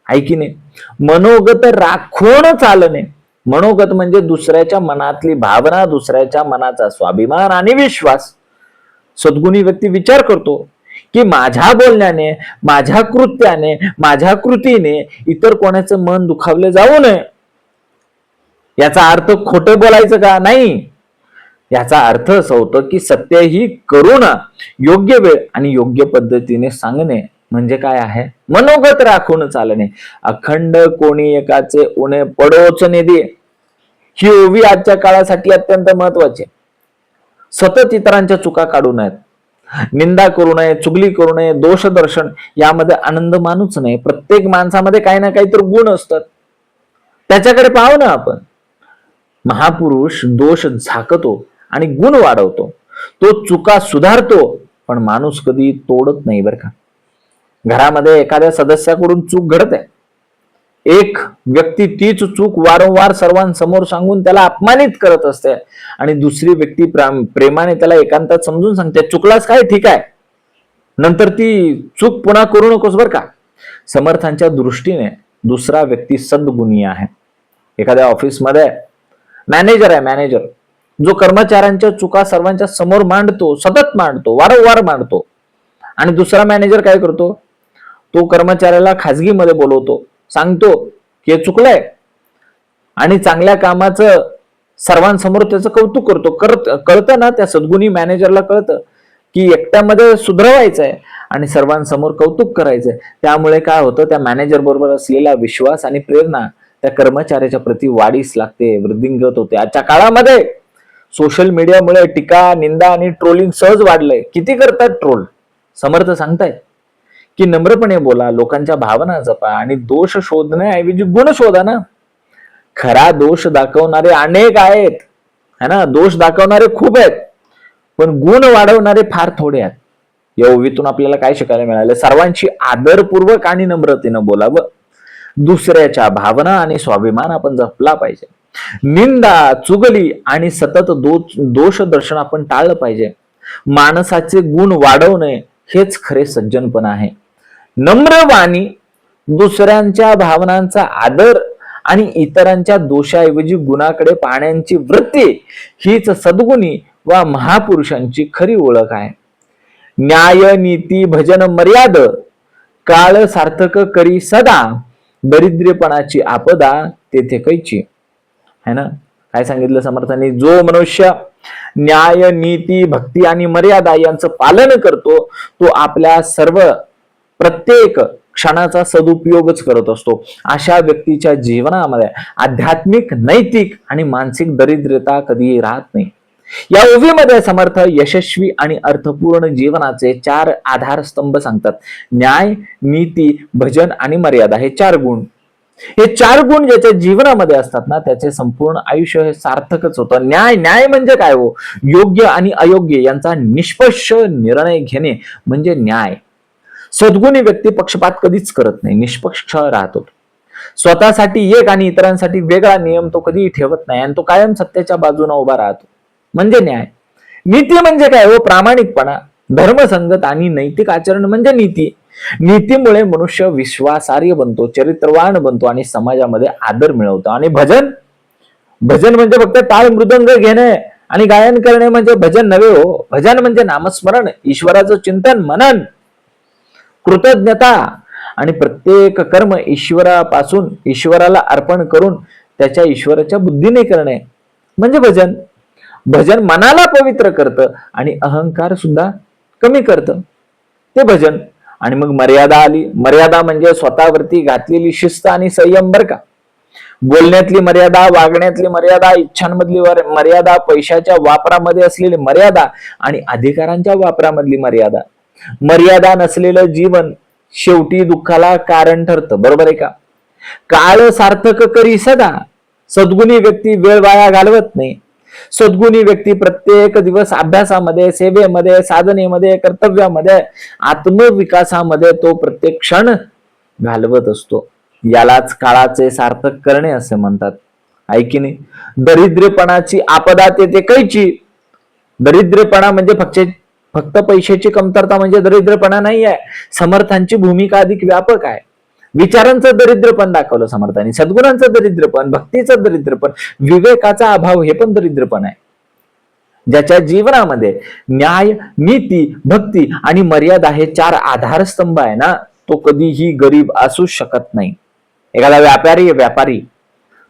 आहे की नाही. मनोगत राखून चालणे, मनोगत म्हणजे दुसऱ्याच्या मनातली भावना, दुसऱ्याच्या मनाचा स्वाभिमान आणि विश्वास. सद्गुणी व्यक्ती विचार करतो की माझ्या बोलण्याने, माझ्या कृत्याने, माझ्या कृतीने इतर कोणाचं मन दुखावले जाऊ नये. याचा अर्थ खोटं बोलायचं का? नाही. याचा अर्थ असं होतं की सत्य ही करुण, योग्य वेळ आणि योग्य पद्धतीने सांगणे म्हणजे काय आहे? मनोगत राखून चालणे. अखंड कोणी एकाचे उणे, पडोच नेदी. ही ओवी आजच्या काळासाठी अत्यंत महत्वाची. सतत इतरांच्या चुका काढू नयेत, निंदा करू नये, चुगली करू नये, दोष दर्शन यामध्ये आनंद मानूच नये. प्रत्येक माणसामध्ये काही ना काहीतरी गुण असतात, त्याच्याकडे पाहू ना आपण. महापुरुष दोष झाकतो आणि गुण वाढवतो, तो चुका सुधारतो, पण माणूस कधी तोडत नाही बरं का. घरामध्ये एखाद्या सदस्याकडून चूक घडते, एक व्यक्ती तीच चूक वारंवार सर्वांसमोर सांगून त्याला अपमानित करत असते आणि दुसरी व्यक्ती प्रेमाने त्याला एकांतात समजून सांगते, चुकलास काय, ठीक आहे, नंतर ती चूक पुन्हा करू नकोस बर का. समर्थांच्या दृष्टीने दुसरा व्यक्ती सद्गुणी आहे. एखाद्या ऑफिसमध्ये मॅनेजर आहे, मॅनेजर जो कर्मचाऱ्यांच्या चुका सर्वांच्या समोर मांडतो, सतत मांडतो, वारंवार मांडतो, आणि दुसरा मॅनेजर काय करतो, तो कर्मचाऱ्याला खाजगीमध्ये बोलवतो, सांगतो की हे चुकलंय आणि चांगल्या कामाचं सर्वांसमोर त्याचं कौतुक करतो. कळतं ना, त्या सद्गुणी मॅनेजरला कळतं की एकट्यामध्ये सुधरवायचंय आणि सर्वांसमोर कौतुक करायचंय. त्यामुळे काय होतं, त्या मॅनेजर बरोबर असलेला विश्वास आणि प्रेरणा त्या कर्मचाऱ्याच्या प्रति वाढीस लागते, वृद्धिंगत होते. आजच्या काळामध्ये सोशल मीडियामुळे टीका, निंदा आणि ट्रोलिंग सहज वाढलंय. किती करतात ट्रोल? समर्थ सांगतायत की नम्रपणे बोला, लोकांच्या भावना जपा आणि दोष शोधण्याऐवजी गुण शोधा ना. खरा दोष दाखवणारे अनेक आहेत, है ना, दोष दाखवणारे खूप आहेत, पण गुण वाढवणारे फार थोडे आहेत. या ओवीतून आपल्याला काय शिकायला मिळालं? सर्वांशी आदरपूर्वक आणि नम्रतेनं बोलावं. दुसऱ्याच्या भावना आणि स्वाभिमान आपण जपला पाहिजे. निंदा, चुगली आणि सतत दोष दर्शन आपण टाळलं पाहिजे. माणसाचे गुण वाढवणे हेच खरे सज्जनपण आहे. नम्र वाणी, दुसऱ्यांच्या भावनांचा आदर आणि इतरांच्या दोषाऐवजी गुणाकडे पाहण्याची वृत्ती हीच सद्गुणी वा महापुरुषांची खरी ओळख आहे. न्याय, नीती, भजन, मर्याद, काळ सार्थक करी सदा, दरिद्रपणाची आपदा तेथे कैची. है ना, काय सांगितलं समर्थांनी? जो मनुष्य न्याय, नीती, भक्ती आणि मर्यादा यांचं पालन करतो तो आपल्या प्रत्येक क्षणाचा सदुपयोगच करत असतो. अशा व्यक्तीच्या जीवनामध्ये आध्यात्मिक, नैतिक आणि मानसिक दरिद्रता कधीही राहत नाही. या ओवीमध्ये समर्थ यशस्वी आणि अर्थपूर्ण जीवनाचे 4 आधारस्तंभ सांगतात. न्याय, नीती, भजन आणि मर्यादा हे 4 गुण. हे 4 गुण ज्याच्या जीवनामध्ये असतात ना, त्याचे संपूर्ण आयुष्य हे सार्थकच होतं. न्याय म्हणजे काय हो? योग्य आणि अयोग्य यांचा निष्पक्ष निर्णय घेणे म्हणजे न्याय. सद्गुणी व्यक्ती पक्षपात कधीच करत नाही, निष्पक्ष राहतो. स्वतःसाठी एक आणि इतरांसाठी वेगळा नियम तो कधीही ठेवत नाही आणि तो कायम सत्याच्या बाजूने उभा राहतो म्हणजे न्याय. नीती म्हणजे काय हो? प्रामाणिकपणा, धर्मसंगत आणि नैतिक आचरण म्हणजे नीती. नीतीमुळे मनुष्य विश्वासार्ह बनतो, चरित्रवान बनतो आणि समाजामध्ये आदर मिळवतो. आणि भजन म्हणजे फक्त टाळ मृदंग घेणे आणि गायन करणे म्हणजे भजन नव्हे हो. भजन म्हणजे नामस्मरण, ईश्वराचं चिंतन, मनन, कृतज्ञता आणि प्रत्येक कर्म ईश्वराला अर्पण करून त्याच्या ईश्वराच्या बुद्धीने करणे म्हणजे भजन. भजन मनाला पवित्र करतं आणि अहंकार सुद्धा कमी करतं, ते भजन. आणि मग मर्यादा आली. मर्यादा म्हणजे स्वतःवरती घातलेली शिस्त आणि संयम बर का. बोलण्यातली मर्यादा, वागण्यातली मर्यादा, इच्छांमधली मर्यादा, पैशाच्या वापरामध्ये असलेली मर्यादा आणि अधिकारांच्या वापरामधली मर्यादा. मर्यादा नसलेलं जीवन शेवटी दुःखाला कारण ठरतं, बरोबर आहे का? काळ सार्थक करी सदा, सद्गुणी व्यक्ती वेळ वाया घालवत नाही. सद्गुणी व्यक्ती प्रत्येक दिवस अभ्यासामध्ये, सेवेमध्ये, साधनेमध्ये, कर्तव्यामध्ये, आत्मविकासामध्ये तो प्रत्येक क्षण घालवत असतो. यालाच काळाचे सार्थक करणे असे म्हणतात, आहे की नाही? दरिद्रपणाची आपदा तेथे कैची. दरिद्रपणा म्हणजे फक्त पैशाची कमतरता म्हणजे दरिद्रपणा नाही आहे. समर्थांची भूमिका अधिक व्यापक आहे. विचारांचं दरिद्रपण दाखवलं समर्थांनी, सद्गुणांचं दरिद्रपण, भक्तीचं दरिद्रपण, विवेकाचा अभाव हे पण दरिद्रपण आहे. ज्याच्या जीवनामध्ये न्याय, नीती, भक्ती आणि मर्यादा हे 4 आधारस्तंभ आहे ना, तो कधीही गरीब असू शकत नाही. एखादा व्यापारी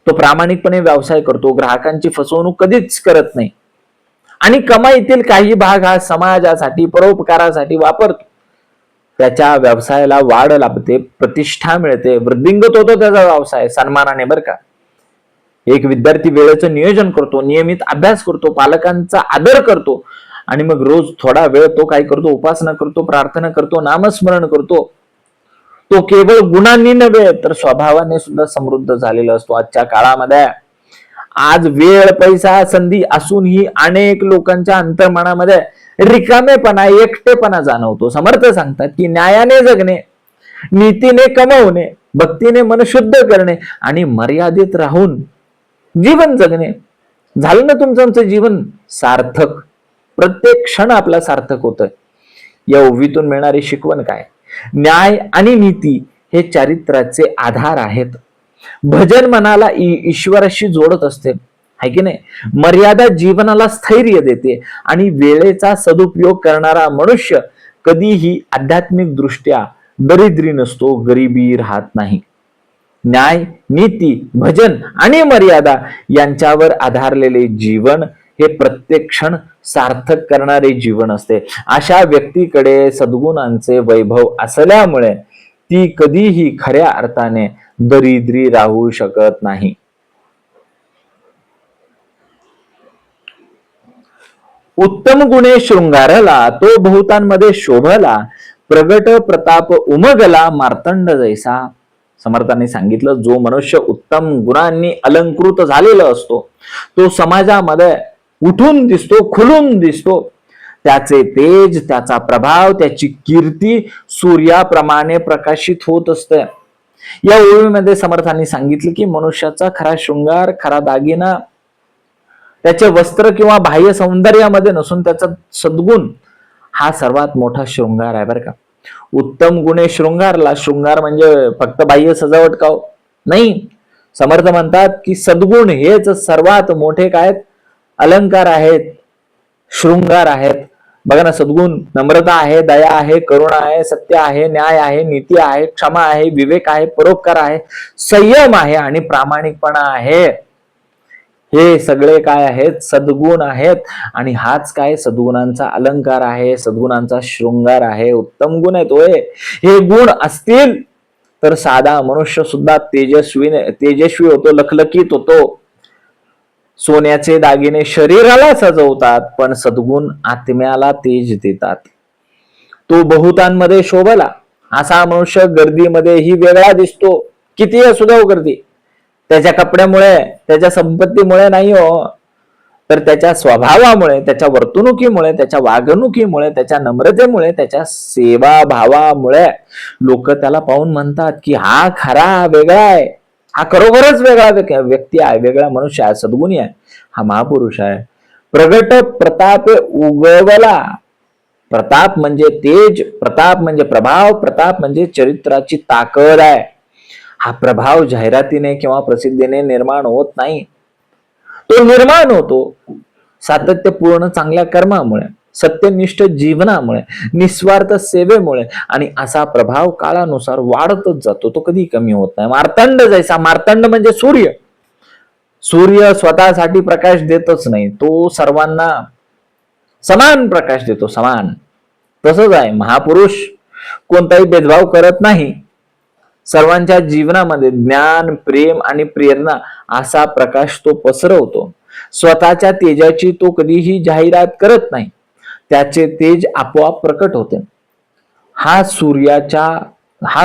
तो प्रामाणिकपणे व्यवसाय करतो, ग्राहकांची फसवणूक कधीच करत नाही आणि कमाईतील काही भाग हा समाजासाठी, परोपकारासाठी वापरतो. त्याच्या व्यवसायाला वाढ लाभते, प्रतिष्ठा मिळते, वृद्धिंगत होतो त्याचा व्यवसाय सन्मानाने बर का. एक विद्यार्थी वेळेचं नियोजन करतो, नियमित अभ्यास करतो, पालकांचा आदर करतो आणि मग रोज थोडा वेळ तो काय करतो? उपासना करतो, प्रार्थना करतो, नामस्मरण करतो. तो केवळ गुणांनी नव्हे तर स्वभावाने सुद्धा समृद्ध झालेला असतो. आजच्या काळामध्ये आज वेळ, पैसा, संधी असूनही अनेक लोकांच्या अंतर्मनामध्ये रिकामेपणा, एकटेपणा जाणवतो. समर्थ सांगतात की न्यायाने जगणे, नीतीने कमवणे, भक्तीने मन शुद्ध करणे आणि मर्यादित राहून जीवन जगणे, झालं ना तुमचं जीवन सार्थक. प्रत्येक क्षण आपला सार्थक होतोय. या ओवीतून मिळणारी शिकवण काय? न्याय आणि नीती हे चारित्र्याचे आधार आहेत. भजन मनाला ईश्वराशी जोडत असते, है की नाही? मर्यादा जीवनाला स्थैर्य देते आणि वेळेचा सदुपयोग करणारा मनुष्य कधीही आध्यात्मिक दृष्ट्या दरिद्री नसतो, गरिबी राहत नाही. न्याय, नीती, भजन आणि मर्यादा यांच्यावर आधारलेले जीवन हे प्रत्येक क्षण सार्थक करणारे जीवन असते. अशा व्यक्तीकडे सद्गुणांचे वैभव असल्यामुळे ती कधीही खऱ्या अर्थाने दरिद्री राहू शकत नाही. उत्तम गुणे शृंगारला, तो बहुतांमध्ये शोभला, प्रगट प्रताप उमगला, मार्तंड जैसा. समर्थांनी सांगितलं, जो मनुष्य उत्तम गुणांनी अलंकृत झालेला असतो, तो समाजामध्ये उठून दिसतो, खुलून दिसतो. त्याचे तेज, त्याचा प्रभाव, त्याची कीर्ती सूर्याप्रमाणे प्रकाशित होत असते. या ओळीमध्ये समर्थांनी सांगितले की मनुष्याचा खरा शृंगार, खरा दागिना त्याचे वस्त्र किंवा बाह्य सौंदर्यामध्ये नसून त्याचा सद्गुण हा सर्वात मोठा शृंगार आहे बरं का. उत्तम गुणे शृंगारला. शृंगार म्हणजे फक्त बाह्य सजावट का नाही. समर्थ म्हणतात की सद्गुण हेच सर्वात मोठे काय अलंकार आहेत, शृंगार आहेत. बघा ना, सद्गुण नम्रता आहे, दया आहे, करुणा आहे, सत्य आहे, न्याय आहे, नीती आहे, क्षमा आहे, विवेक आहे, परोपकार आहे, संयम आहे आणि प्रामाणिकपणा आहे. हे सगळे काय आहेत? सद्गुण आहेत. आणि हाच काय सद्गुणांचा अलंकार आहे, सद्गुणांचा शृंगार आहे, उत्तम गुण आहेत होय. हे गुण असतील तर साधा मनुष्य सुद्धा तेजस्वी होतो, लखलखीत होतो. सोन्याचे दागिने शरीराला सजवतात, पण सद्गुण आत्म्याला तेज देतात. तो बहुतांमध्ये शोभला असा मनुष्य गर्दीमध्येही वेगळा दिसतो. किती असू द्या गर्दी, त्याच्या कपड्यामुळे, त्याच्या संपत्तीमुळे नाही हो, तर त्याच्या स्वभावामुळे, त्याच्या वर्तणुकीमुळे, त्याच्या वागणुकीमुळे, त्याच्या नम्रतेमुळे, त्याच्या सेवाभावामुळे लोक त्याला पाहून म्हणतात की हा खरा वेगळा आहे, हा खरोखरच वेगळा व्यक्ती आहे, वेगळा मनुष्य आहे, सद्गुणी आहे, हा महापुरुष आहे. प्रगट प्रताप उगवला. प्रताप म्हणजे तेज, प्रताप म्हणजे प्रभाव, प्रताप म्हणजे चरित्राची ताकद आहे. हा प्रभाव जाहिरातीने किंवा प्रसिद्धीने निर्माण होत नाही, तो निर्माण होतो सातत्यपूर्ण चांगल्या कर्मामुळे, सत्यनिष्ठ जीवनामुळे, निस्वार्थ सेवेमुळे. आणि असा प्रभाव काळानुसार वाढतच जातो, तो कधी कमी होत नाही. मार्तंड जैसा, मार्तंड म्हणजे सूर्य. सूर्य स्वतःसाठी प्रकाश देतच नाही, तो सर्वांना समान प्रकाश देतो, समान. तसंच आहे महापुरुष, कोणताही भेदभाव करत नाही. सर्वांच्या जीवनामध्ये ज्ञान, प्रेम आणि प्रेरणा असा प्रकाश तो पसरवतो. स्वतःच्या तेजाची तो कधीही जाहिरात करत नाही, त्याचे तेज आपोआप प्रकट होते. हा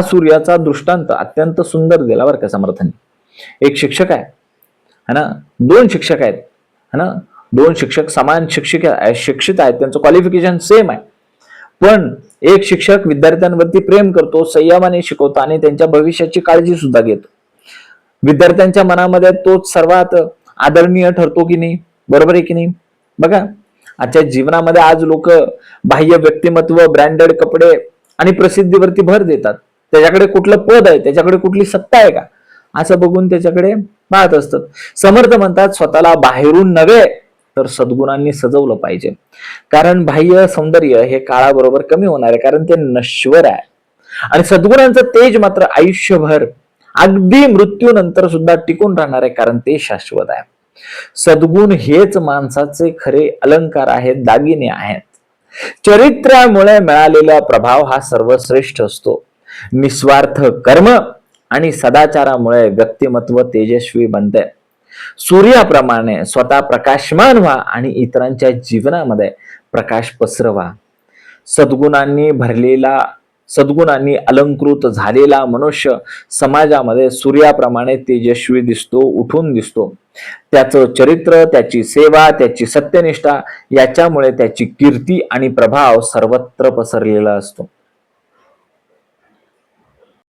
सूर्याचा दृष्टांत अत्यंत सुंदर दिला बरं का समर्थांनी. एक शिक्षक आहे है ना, दोन शिक्षक आहेत है ना, दोन शिक्षक समान शिक्षित आहेत, त्यांचं क्वालिफिकेशन सेम आहे. पण एक शिक्षक विद्यार्थ्यांवरती प्रेम करतो, संयमाने शिकवतो आणि त्यांच्या भविष्याची काळजी सुद्धा घेतो. विद्यार्थ्यांच्या मनामध्ये तोच सर्वात आदरणीय ठरतो की नाही, बरोबर आहे की नाही. बघा, आजच्या जीवनामध्ये आज लोक बाह्य व्यक्तिमत्व, ब्रँडेड कपडे आणि प्रसिद्धीवरती भर देतात. त्याच्याकडे कुठलं पद आहे, त्याच्याकडे कुठली सत्ता आहे का, असं बघून त्याच्याकडे पाहत असतात. समर्थ म्हणतात स्वतःला बाहेरून नव्हे तर सद्गुणांनी सजवलं पाहिजे. कारण बाह्य सौंदर्य हे काळाबरोबर कमी होणार आहे, कारण ते नश्वर आहे. आणि सद्गुणांचं तेज मात्र आयुष्यभर, अगदी मृत्यूनंतर सुद्धा टिकून राहणार आहे, कारण ते शाश्वत आहे. सद्गुण हेच माणसाचे खरे अलंकार आहेत, दागिने आहेत. चरित्रामुळे मिळालेला प्रभाव हा सर्वश्रेष्ठ असतो. निस्वार्थ कर्म आणि सदाचारामुळे व्यक्तिमत्व तेजस्वी बनते. सूर्याप्रमाणे स्वतः प्रकाशमान व्हा आणि इतरांच्या जीवनामध्ये प्रकाश पसरवा. सद्गुणांनी अलंकृत झालेला मनुष्य समाजामध्ये सूर्याप्रमाणे तेजस्वी दिसतो, उठून दिसतो. त्याचं चरित्र, त्याची सेवा, त्याची सत्यनिष्ठा याच्यामुळे त्याची कीर्ती आणि प्रभाव सर्वत्र पसरलेला असतो.